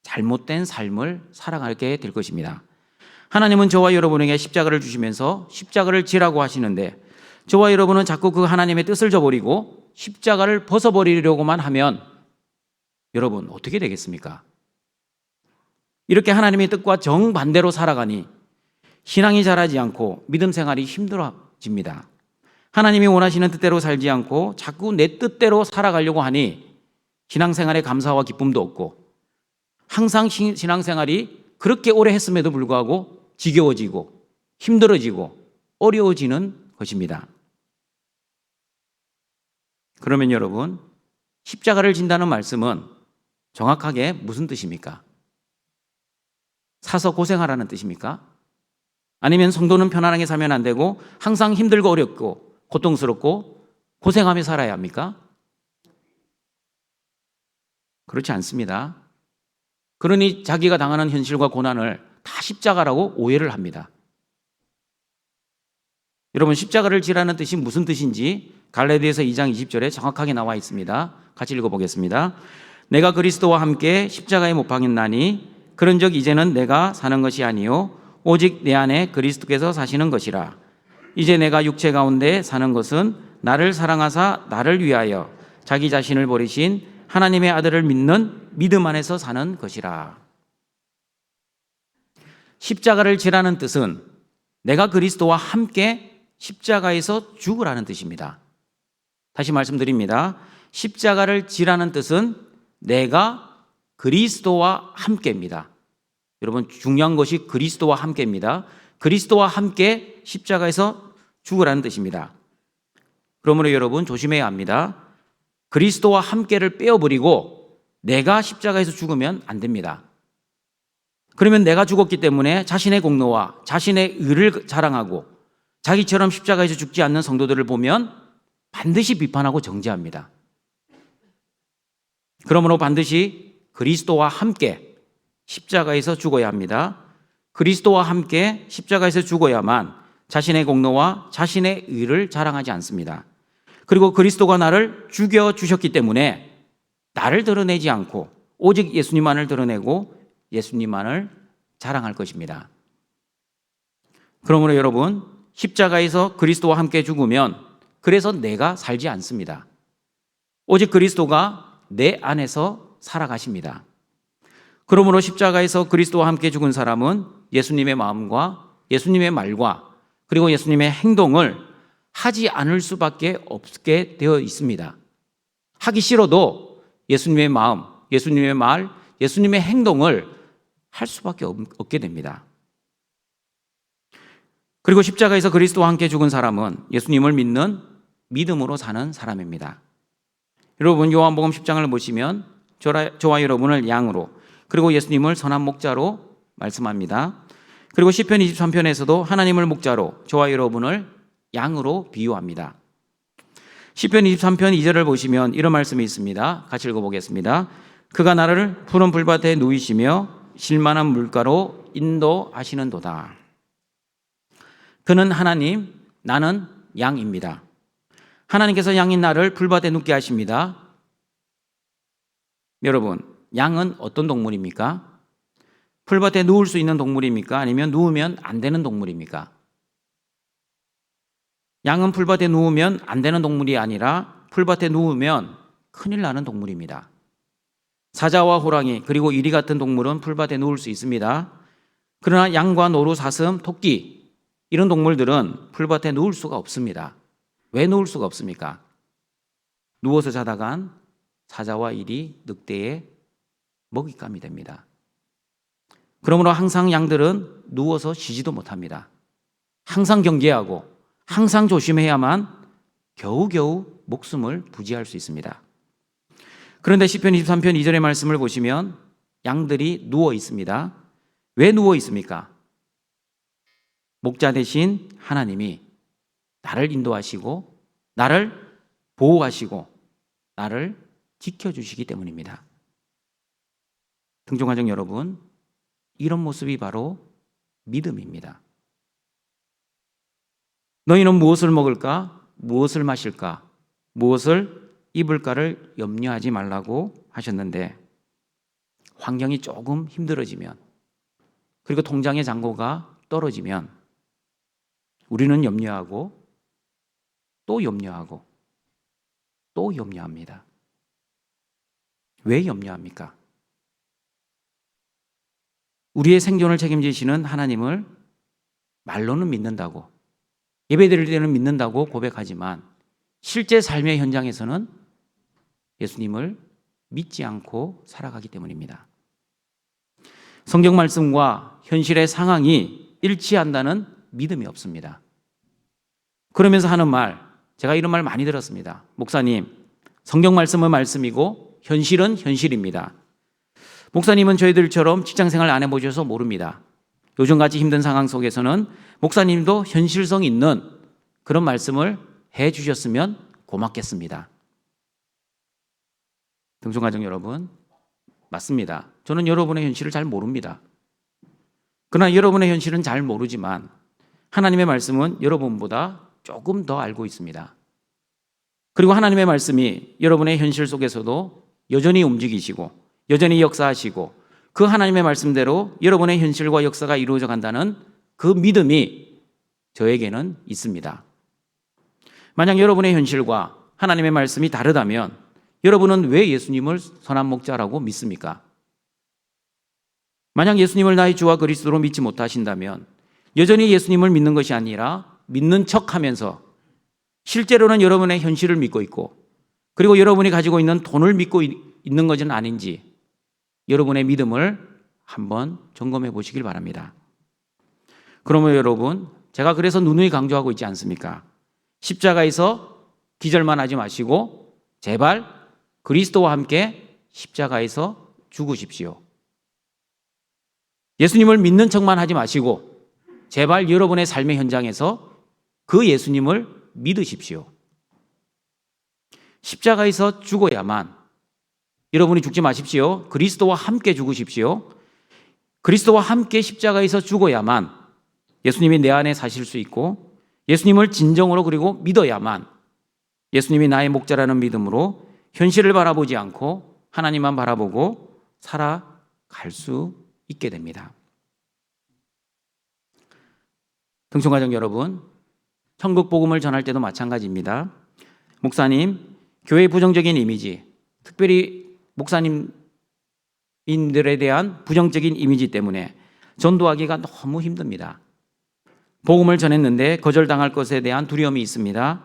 잘못된 삶을 살아가게 될 것입니다. 하나님은 저와 여러분에게 십자가를 주시면서 십자가를 지라고 하시는데 저와 여러분은 자꾸 그 하나님의 뜻을 저버리고 십자가를 벗어버리려고만 하면 여러분 어떻게 되겠습니까? 이렇게 하나님의 뜻과 정반대로 살아가니 신앙이 자라지 않고 믿음 생활이 힘들어집니다. 하나님이 원하시는 뜻대로 살지 않고 자꾸 내 뜻대로 살아가려고 하니 신앙생활에 감사와 기쁨도 없고 항상 신앙생활이 그렇게 오래 했음에도 불구하고 지겨워지고 힘들어지고 어려워지는 것입니다. 그러면 여러분, 십자가를 진다는 말씀은 정확하게 무슨 뜻입니까? 사서 고생하라는 뜻입니까? 아니면 성도는 편안하게 살면 안 되고 항상 힘들고 어렵고 고통스럽고 고생하며 살아야 합니까? 그렇지 않습니다. 그러니 자기가 당하는 현실과 고난을 다 십자가라고 오해를 합니다. 여러분, 십자가를 지라는 뜻이 무슨 뜻인지 갈라디아서 2장 20절에 정확하게 나와 있습니다. 같이 읽어보겠습니다. 내가 그리스도와 함께 십자가에 못 박였나니 그런즉 이제는 내가 사는 것이 아니요 오직 내 안에 그리스도께서 사시는 것이라. 이제 내가 육체 가운데 사는 것은 나를 사랑하사 나를 위하여 자기 자신을 버리신 하나님의 아들을 믿는 믿음 안에서 사는 것이라. 십자가를 지라는 뜻은 내가 그리스도와 함께 십자가에서 죽으라는 뜻입니다. 다시 말씀드립니다. 십자가를 지라는 뜻은 내가 그리스도와 함께입니다. 여러분, 중요한 것이 그리스도와 함께입니다. 그리스도와 함께 십자가에서 죽으라는 뜻입니다. 그러므로 여러분 조심해야 합니다. 그리스도와 함께를 빼어버리고 내가 십자가에서 죽으면 안 됩니다. 그러면 내가 죽었기 때문에 자신의 공로와 자신의 의를 자랑하고 자기처럼 십자가에서 죽지 않는 성도들을 보면 반드시 비판하고 정죄합니다. 그러므로 반드시 그리스도와 함께 십자가에서 죽어야 합니다. 그리스도와 함께 십자가에서 죽어야만 자신의 공로와 자신의 의를 자랑하지 않습니다. 그리고 그리스도가 나를 죽여주셨기 때문에 나를 드러내지 않고 오직 예수님만을 드러내고 예수님만을 자랑할 것입니다. 그러므로 여러분, 십자가에서 그리스도와 함께 죽으면 그래서 내가 살지 않습니다. 오직 그리스도가 내 안에서 살아가십니다. 그러므로 십자가에서 그리스도와 함께 죽은 사람은 예수님의 마음과 예수님의 말과 그리고 예수님의 행동을 하지 않을 수밖에 없게 되어 있습니다. 하기 싫어도 예수님의 마음, 예수님의 말, 예수님의 행동을 할 수밖에 없게 됩니다. 그리고 십자가에서 그리스도와 함께 죽은 사람은 예수님을 믿는 믿음으로 사는 사람입니다. 여러분, 요한복음 10장을 보시면 저와 여러분을 양으로 그리고 예수님을 선한 목자로 말씀합니다. 그리고 시편 23편에서도 하나님을 목자로 저와 여러분을 양으로 비유합니다. 시편 23편 2절을 보시면 이런 말씀이 있습니다. 같이 읽어보겠습니다. 그가 나를 푸른 풀밭에 누이시며 실만한 물가로 인도하시는도다. 그는 하나님, 나는 양입니다. 하나님께서 양인 나를 풀밭에 눕게 하십니다. 여러분, 양은 어떤 동물입니까? 풀밭에 누울 수 있는 동물입니까? 아니면 누우면 안 되는 동물입니까? 양은 풀밭에 누우면 안 되는 동물이 아니라 풀밭에 누우면 큰일 나는 동물입니다. 사자와 호랑이 그리고 이리 같은 동물은 풀밭에 누울 수 있습니다. 그러나 양과 노루, 사슴, 토끼 이런 동물들은 풀밭에 누울 수가 없습니다. 왜 누울 수가 없습니까? 누워서 자다간 사자와 이리, 늑대의 먹잇감이 됩니다. 그러므로 항상 양들은 누워서 쉬지도 못합니다. 항상 경계하고 항상 조심해야만 겨우겨우 목숨을 부지할 수 있습니다. 그런데 시편 23편 2절의 말씀을 보시면 양들이 누워 있습니다. 왜 누워 있습니까? 목자 대신 하나님이 나를 인도하시고 나를 보호하시고 나를 지켜주시기 때문입니다. 등중가족 여러분, 이런 모습이 바로 믿음입니다. 너희는 무엇을 먹을까? 무엇을 마실까? 무엇을 입을까를 염려하지 말라고 하셨는데 환경이 조금 힘들어지면 그리고 통장의 잔고가 떨어지면 우리는 염려하고 또 염려하고 또 염려합니다. 왜 염려합니까? 우리의 생존을 책임지시는 하나님을 말로는 믿는다고, 예배드릴 때는 믿는다고 고백하지만 실제 삶의 현장에서는 예수님을 믿지 않고 살아가기 때문입니다. 성경 말씀과 현실의 상황이 일치한다는 믿음이 없습니다. 그러면서 하는 말, 제가 이런 말 많이 들었습니다. 목사님, 성경 말씀은 말씀이고 현실은 현실입니다. 목사님은 저희들처럼 직장생활 안 해보셔서 모릅니다. 요즘같이 힘든 상황 속에서는 목사님도 현실성 있는 그런 말씀을 해 주셨으면 고맙겠습니다. 등촌가족 여러분, 맞습니다. 저는 여러분의 현실을 잘 모릅니다. 그러나 여러분의 현실은 잘 모르지만 하나님의 말씀은 여러분보다 조금 더 알고 있습니다. 그리고 하나님의 말씀이 여러분의 현실 속에서도 여전히 움직이시고 여전히 역사하시고 그 하나님의 말씀대로 여러분의 현실과 역사가 이루어져 간다는 그 믿음이 저에게는 있습니다. 만약 여러분의 현실과 하나님의 말씀이 다르다면 여러분은 왜 예수님을 선한 목자라고 믿습니까? 만약 예수님을 나의 주와 그리스도로 믿지 못하신다면 여전히 예수님을 믿는 것이 아니라 믿는 척하면서 실제로는 여러분의 현실을 믿고 있고 그리고 여러분이 가지고 있는 돈을 믿고 있는 것은 아닌지 여러분의 믿음을 한번 점검해 보시길 바랍니다. 그러면 여러분, 제가 그래서 누누이 강조하고 있지 않습니까? 십자가에서 기절만 하지 마시고 제발 그리스도와 함께 십자가에서 죽으십시오. 예수님을 믿는 척만 하지 마시고 제발 여러분의 삶의 현장에서 그 예수님을 믿으십시오. 십자가에서 죽어야만, 여러분이 죽지 마십시오. 그리스도와 함께 죽으십시오. 그리스도와 함께 십자가에서 죽어야만 예수님이 내 안에 사실 수 있고 예수님을 진정으로 그리고 믿어야만 예수님이 나의 목자라는 믿음으로 현실을 바라보지 않고 하나님만 바라보고 살아갈 수 있게 됩니다. 등촌가족 여러분, 천국 복음을 전할 때도 마찬가지입니다. 목사님, 교회의 부정적인 이미지, 특별히 목사님들에 대한 부정적인 이미지 때문에 전도하기가 너무 힘듭니다. 복음을 전했는데 거절당할 것에 대한 두려움이 있습니다.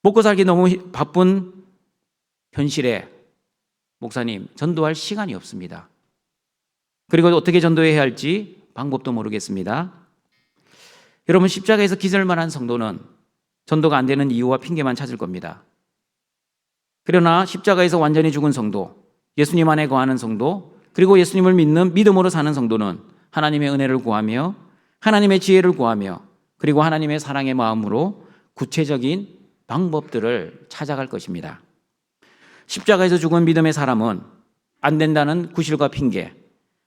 먹고 살기 너무 바쁜 현실에 목사님, 전도할 시간이 없습니다. 그리고 어떻게 전도해야 할지 방법도 모르겠습니다. 여러분, 십자가에서 기절만 한 성도는 전도가 안 되는 이유와 핑계만 찾을 겁니다. 그러나 십자가에서 완전히 죽은 성도, 예수님 안에 거하는 성도, 그리고 예수님을 믿는 믿음으로 사는 성도는 하나님의 은혜를 구하며 하나님의 지혜를 구하며 그리고 하나님의 사랑의 마음으로 구체적인 방법들을 찾아갈 것입니다. 십자가에서 죽은 믿음의 사람은 안 된다는 구실과 핑계,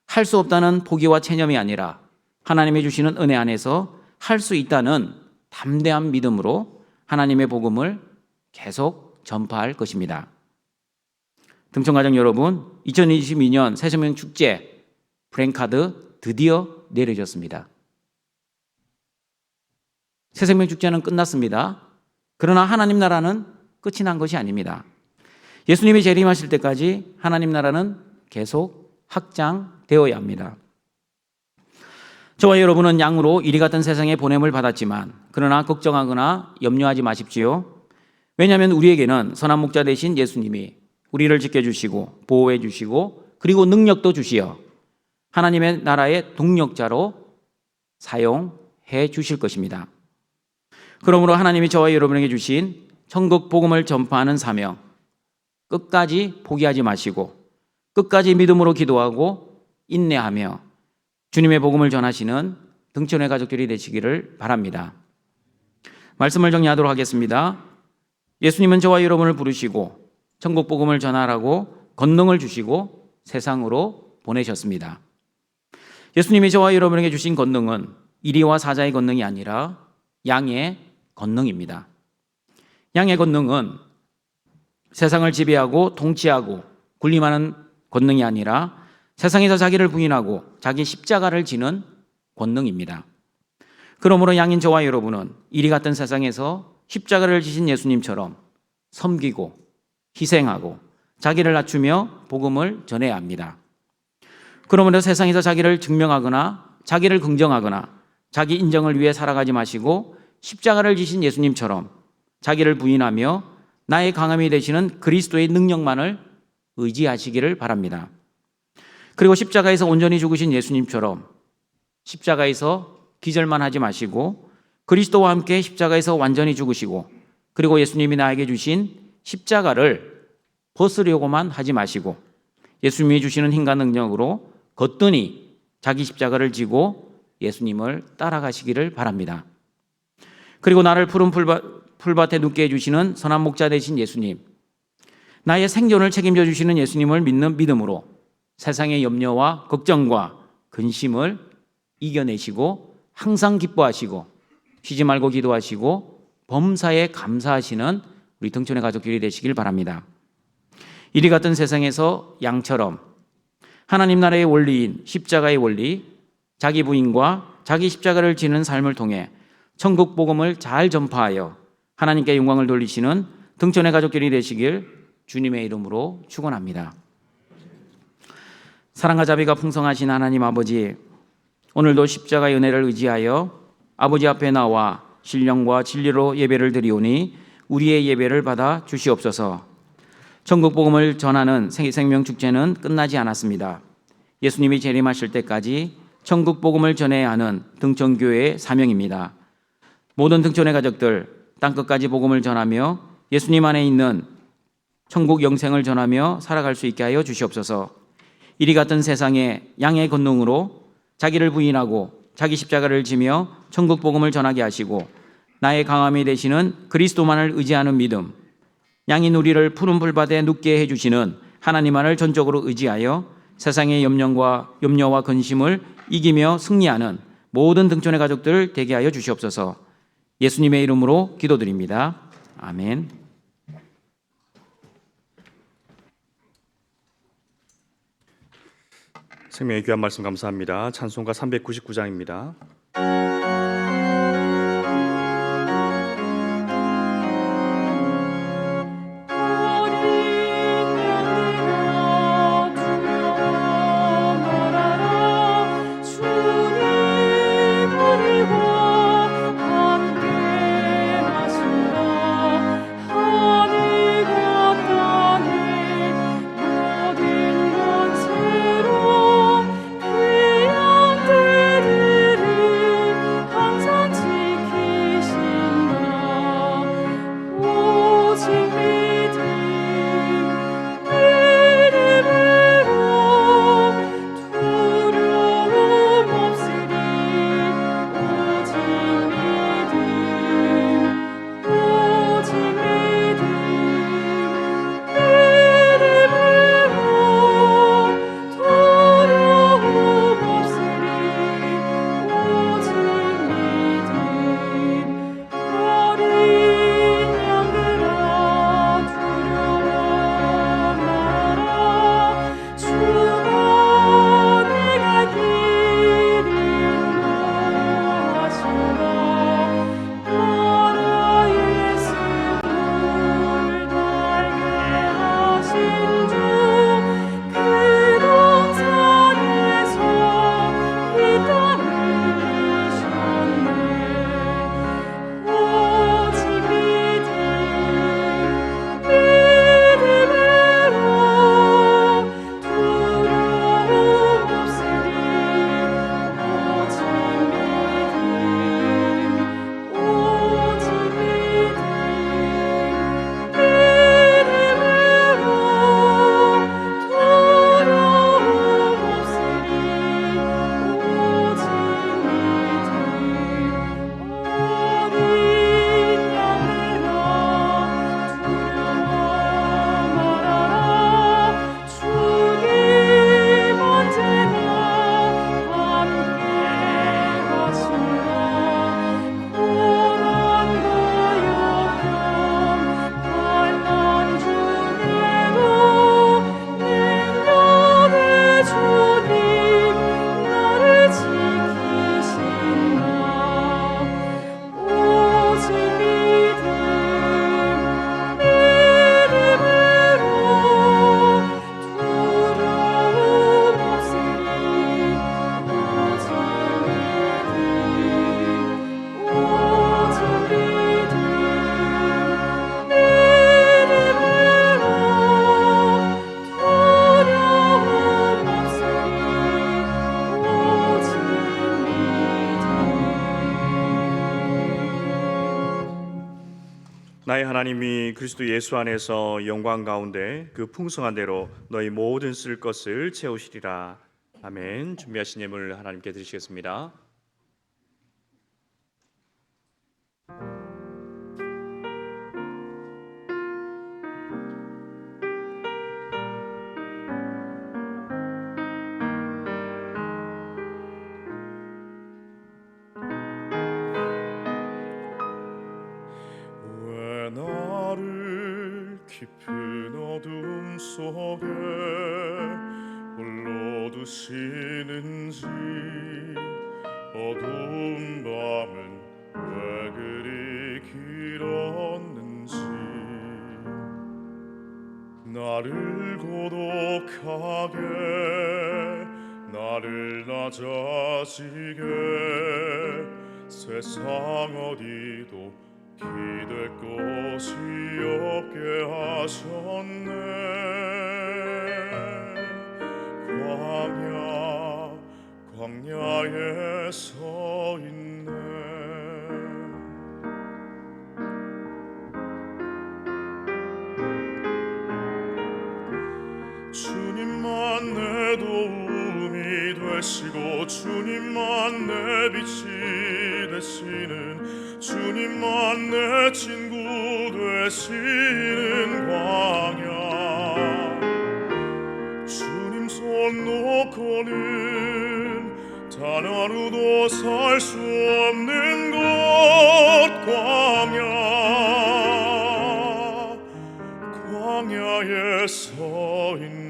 할 수 없다는 포기와 체념이 아니라 하나님이 주시는 은혜 안에서 할 수 있다는 담대한 믿음으로 하나님의 복음을 계속 전파할 것입니다. 등촌가족 여러분, 2022년 새생명 축제 프랜카드 드디어 내려졌습니다. 새생명 축제는 끝났습니다. 그러나 하나님 나라는 끝이 난 것이 아닙니다. 예수님이 재림하실 때까지 하나님 나라는 계속 확장되어야 합니다. 저와 여러분은 양으로 이리 같은 세상에 보냄을 받았지만 그러나 걱정하거나 염려하지 마십시오. 왜냐하면 우리에게는 선한 목자 되신 예수님이 우리를 지켜주시고 보호해 주시고 그리고 능력도 주시어 하나님의 나라의 동력자로 사용해 주실 것입니다. 그러므로 하나님이 저와 여러분에게 주신 천국 복음을 전파하는 사명, 끝까지 포기하지 마시고 끝까지 믿음으로 기도하고 인내하며 주님의 복음을 전하시는 등촌의 가족들이 되시기를 바랍니다. 말씀을 정리하도록 하겠습니다. 예수님은 저와 여러분을 부르시고 천국 복음을 전하라고 권능을 주시고 세상으로 보내셨습니다. 예수님이 저와 여러분에게 주신 권능은 이리와 사자의 권능이 아니라 양의 권능입니다. 양의 권능은 세상을 지배하고 통치하고 군림하는 권능이 아니라 세상에서 자기를 부인하고 자기 십자가를 지는 권능입니다. 그러므로 양인 저와 여러분은 이리 같은 세상에서 십자가를 지신 예수님처럼 섬기고 희생하고 자기를 낮추며 복음을 전해야 합니다. 그러므로 세상에서 자기를 증명하거나 자기를 긍정하거나 자기 인정을 위해 살아가지 마시고 십자가를 지신 예수님처럼 자기를 부인하며 나의 강함이 되시는 그리스도의 능력만을 의지하시기를 바랍니다. 그리고 십자가에서 온전히 죽으신 예수님처럼 십자가에서 기절만 하지 마시고 그리스도와 함께 십자가에서 완전히 죽으시고 그리고 예수님이 나에게 주신 십자가를 벗으려고만 하지 마시고 예수님이 주시는 힘과 능력으로 거뜬히 자기 십자가를 지고 예수님을 따라가시기를 바랍니다. 그리고 나를 푸른 풀밭에 눕게 해주시는 선한 목자 되신 예수님, 나의 생존을 책임져 주시는 예수님을 믿는 믿음으로 세상의 염려와 걱정과 근심을 이겨내시고 항상 기뻐하시고 쉬지 말고 기도하시고 범사에 감사하시는 우리 등촌의 가족들이 되시길 바랍니다. 이리 같은 세상에서 양처럼 하나님 나라의 원리인 십자가의 원리, 자기 부인과 자기 십자가를 지는 삶을 통해 천국 복음을 잘 전파하여 하나님께 영광을 돌리시는 등촌의 가족들이 되시길 주님의 이름으로 축원합니다. 사랑과 자비가 풍성하신 하나님 아버지, 오늘도 십자가의 은혜를 의지하여 아버지 앞에 나와 신령과 진리로 예배를 드리오니 우리의 예배를 받아 주시옵소서. 천국 복음을 전하는 생명 축제는 끝나지 않았습니다. 예수님이 재림하실 때까지 천국 복음을 전해야 하는 등촌교회의 사명입니다. 모든 등촌의 가족들 땅끝까지 복음을 전하며 예수님 안에 있는 천국 영생을 전하며 살아갈 수 있게 하여 주시옵소서. 이리 같은 세상에 양의 권능으로 자기를 부인하고 자기 십자가를 지며 천국 복음을 전하게 하시고 나의 강함이 되시는 그리스도만을 의지하는 믿음, 양인 우리를 푸른 풀밭에 눕게 해주시는 하나님만을 전적으로 의지하여 세상의 염려와 근심을 이기며 승리하는 모든 등촌의 가족들 되게 하여 주시옵소서. 예수님의 이름으로 기도드립니다. 아멘. 생명의 귀한 말씀 감사합니다. 찬송가 399장입니다. 나의 하나님이 그리스도 예수 안에서 영광 가운데 그 풍성한 대로 너희 모든 쓸 것을 채우시리라. 아멘. 준비하신 예물을 하나님께 드리시겠습니다. 깊은 어둠 속에 홀로 두시는지 어두운 밤은 왜 그리 길었는지 나를 고독하게 나를 낮아지게 세상 어디도 기댈 곳이 없게 하셨네. 광야에 서 있네. 주님만 내 도움이 되시고 주님만 내 빛이 되시는 주님만 내 친구 되시는 광야 주님 손 놓고는 단 하루도 살 수 없는 곳 광야에 서 있네.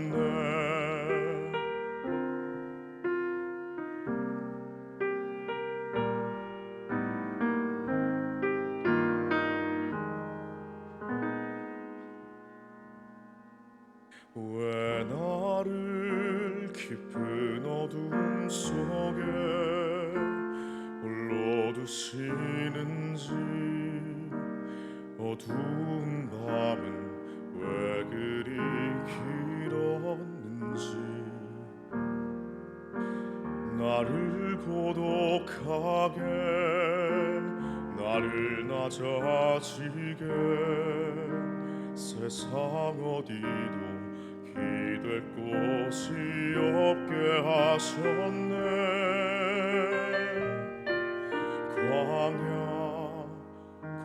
왜 나를 깊은 어둠 속에 홀로 두시는지 어두운 밤은 왜 그리 길었는지 나를 고독하게 나를 낮아지게 세상 어디도 기댈 곳이 없게 하셨네.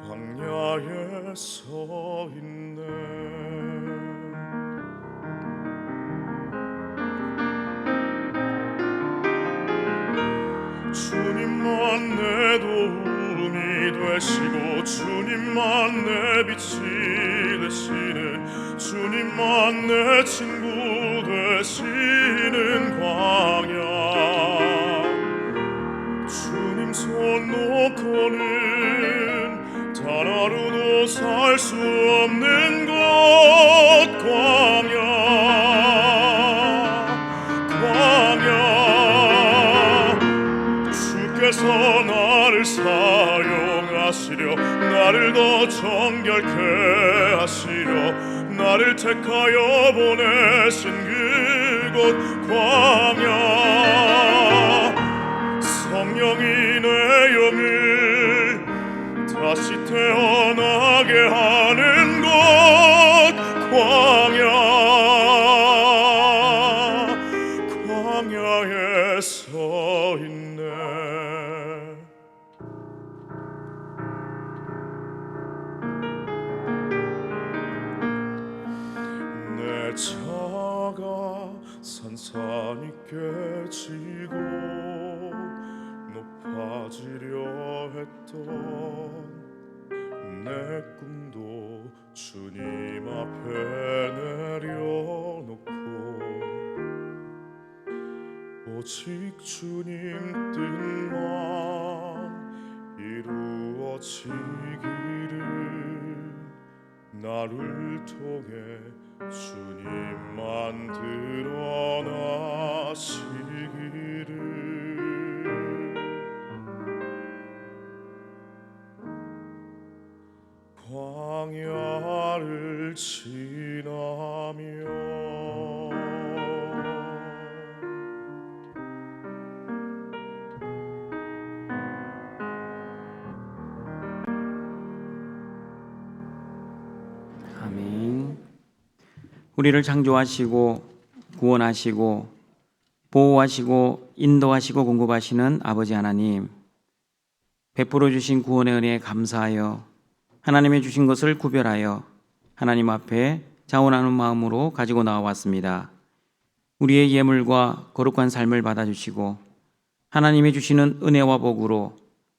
광야에 서 있네. 주님만 내 도움이 되시고 주님만 내 빛이 되시는 주님만 내 친구 되시는 광야 주님 손 놓고는 단 하루도 살 수 없는 곳 광야 주께서 나를 사용하시려 나를 더 정결케 하시려 나를 택하여 보내신 그곳 광야 성령이 내 영을 다시 태어나게 하는 곳 광야에 서 있네. 내 차가 산산이 깨지고 높아지려 했던 내 꿈도 주님 앞에 내려놓고 오직 주님 뜻만 이루어지기를 나를 통해 주님만 드러나시기를 광야를 지나며 아멘. 우리를 창조하시고 구원하시고 보호하시고 인도하시고 공급하시는 아버지 하나님, 베풀어 주신 구원의 은혜에 감사하여 하나님의 주신 것을 구별하여 하나님 앞에 자원하는 마음으로 가지고 나와왔습니다. 우리의 예물과 거룩한 삶을 받아주시고 하나님이 주시는 은혜와 복으로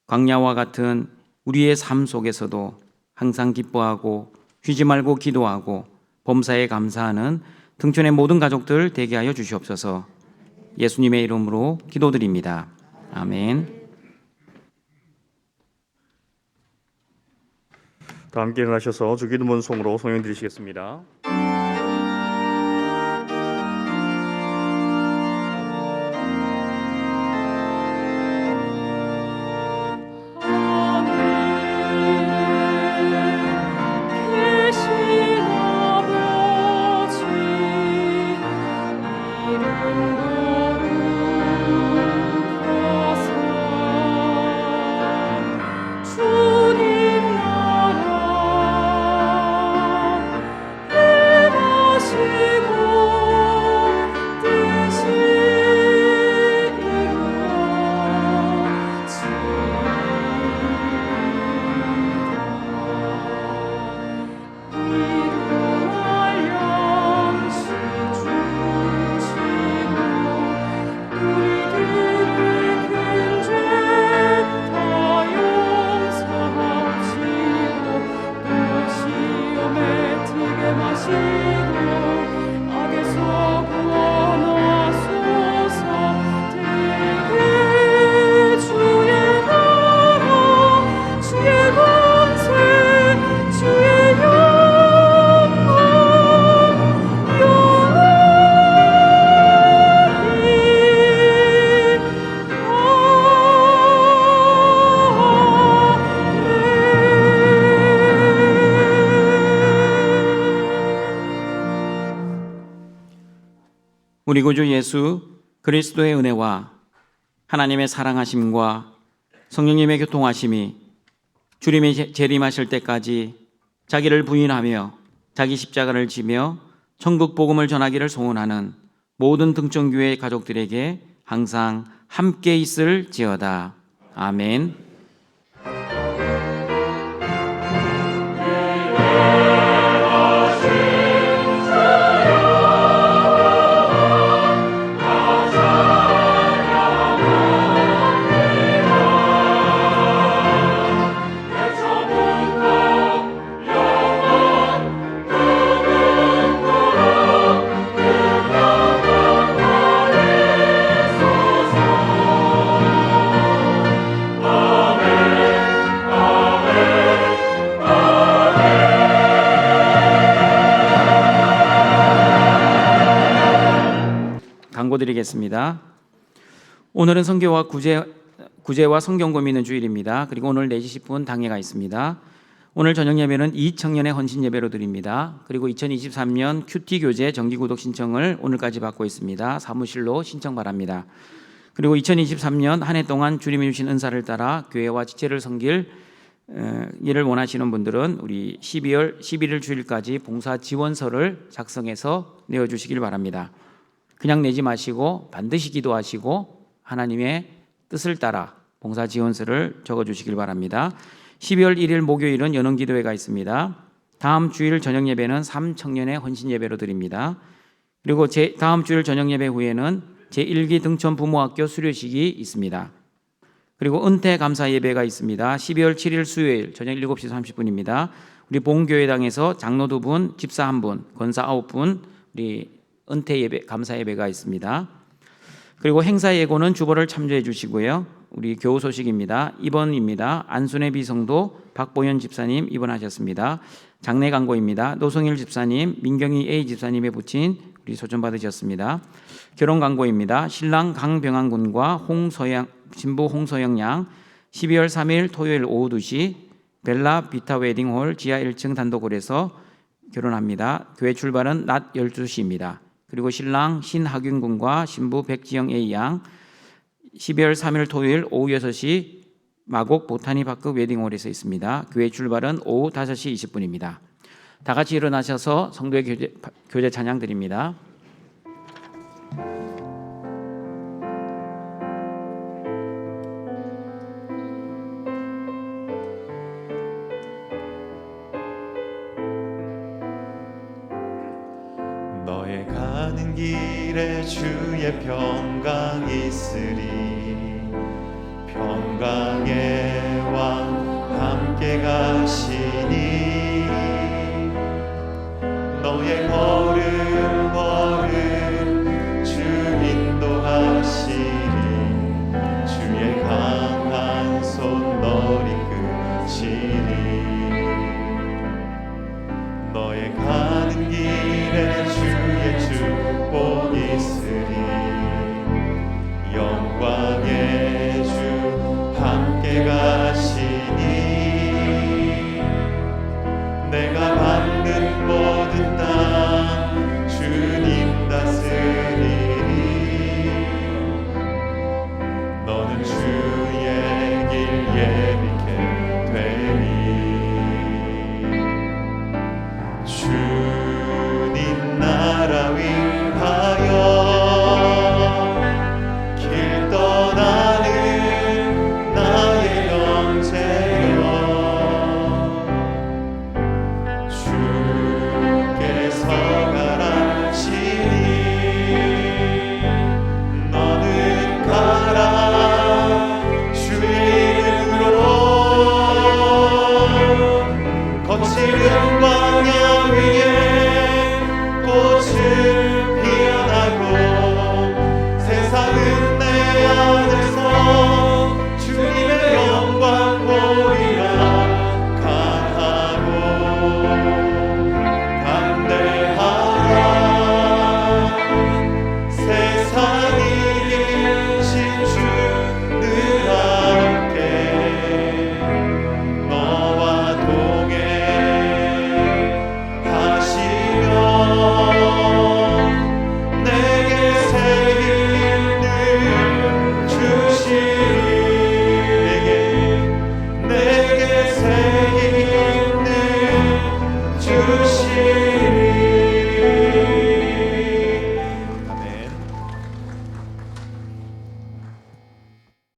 광야와 같은 우리의 삶 속에서도 항상 기뻐하고 쉬지 말고 기도하고 범사에 감사하는 등촌의 모든 가족들 되게 하여 주시옵소서. 예수님의 이름으로 기도드립니다. 아멘. 다 함께 일어나셔서 주기도문 송으로 성령 드리시겠습니다. 우리 구주 예수 그리스도의 은혜와 하나님의 사랑하심과 성령님의 교통하심이 주님이 재림하실 때까지 자기를 부인하며 자기 십자가를 지며 천국 복음을 전하기를 소원하는 모든 등촌교회 가족들에게 항상 함께 있을지어다. 아멘. 드리겠습니다. 오늘은 선교와 구제와 성경 고민은 주일입니다. 그리고 오늘 4시 10분 당회가 있습니다. 오늘 저녁 예배는 2청년의 헌신 예배로 드립니다. 그리고 2023년 큐티 교재 정기 구독 신청을 오늘까지 받고 있습니다. 사무실로 신청 바랍니다. 그리고 2023년 한 해 동안 주님이 주신 은사를 따라 교회와 지체를 섬길 일을 원하시는 분들은 우리 12월 11일 주일까지 봉사 지원서를 작성해서 내어주시길 바랍니다. 그냥 내지 마시고 반드시 기도하시고 하나님의 뜻을 따라 봉사 지원서를 적어주시길 바랍니다. 12월 1일 목요일은 연흥기도회가 있습니다. 다음 주일 저녁 예배는 3청년의 헌신 예배로 드립니다. 그리고 다음 주일 저녁 예배 후에는 제1기 등촌 부모학교 수료식이 있습니다. 그리고 은퇴 감사 예배가 있습니다. 12월 7일 수요일 저녁 7시 30분입니다. 우리 봉교회당에서 장로 2분, 집사 1분, 권사 9분 우리 은퇴 예배, 감사 예배가 있습니다. 그리고 행사 예고는 주보를 참조해 주시고요. 우리 교우 소식입니다. 입원입니다. 안순의 비성도 박보현 집사님 입원하셨습니다. 장례 광고입니다. 노성일 집사님, 민경희 A 집사님의 부친 우리 소전 받으셨습니다. 결혼 광고입니다. 신랑 강병환 군과 신부 홍소영 양 12월 3일 토요일 오후 2시 벨라 비타 웨딩홀 지하 1층 단독홀에서 결혼합니다. 교회 출발은 낮 12시입니다. 그리고 신랑 신하균 군과 신부 백지영 A 양 12월 3일 토요일 오후 6시 마곡 보타니 파크 웨딩홀에서 있습니다. 교회 출발은 오후 5시 20분입니다. 다 같이 일어나셔서 성도의 교제 찬양 드립니다. 너의 가는 길에 주의 평강 있으리. 평강의 왕 함께 가시니 너의 걸음 걸음 주 인도하시니 주의 강한 손 널 이끄시니 너의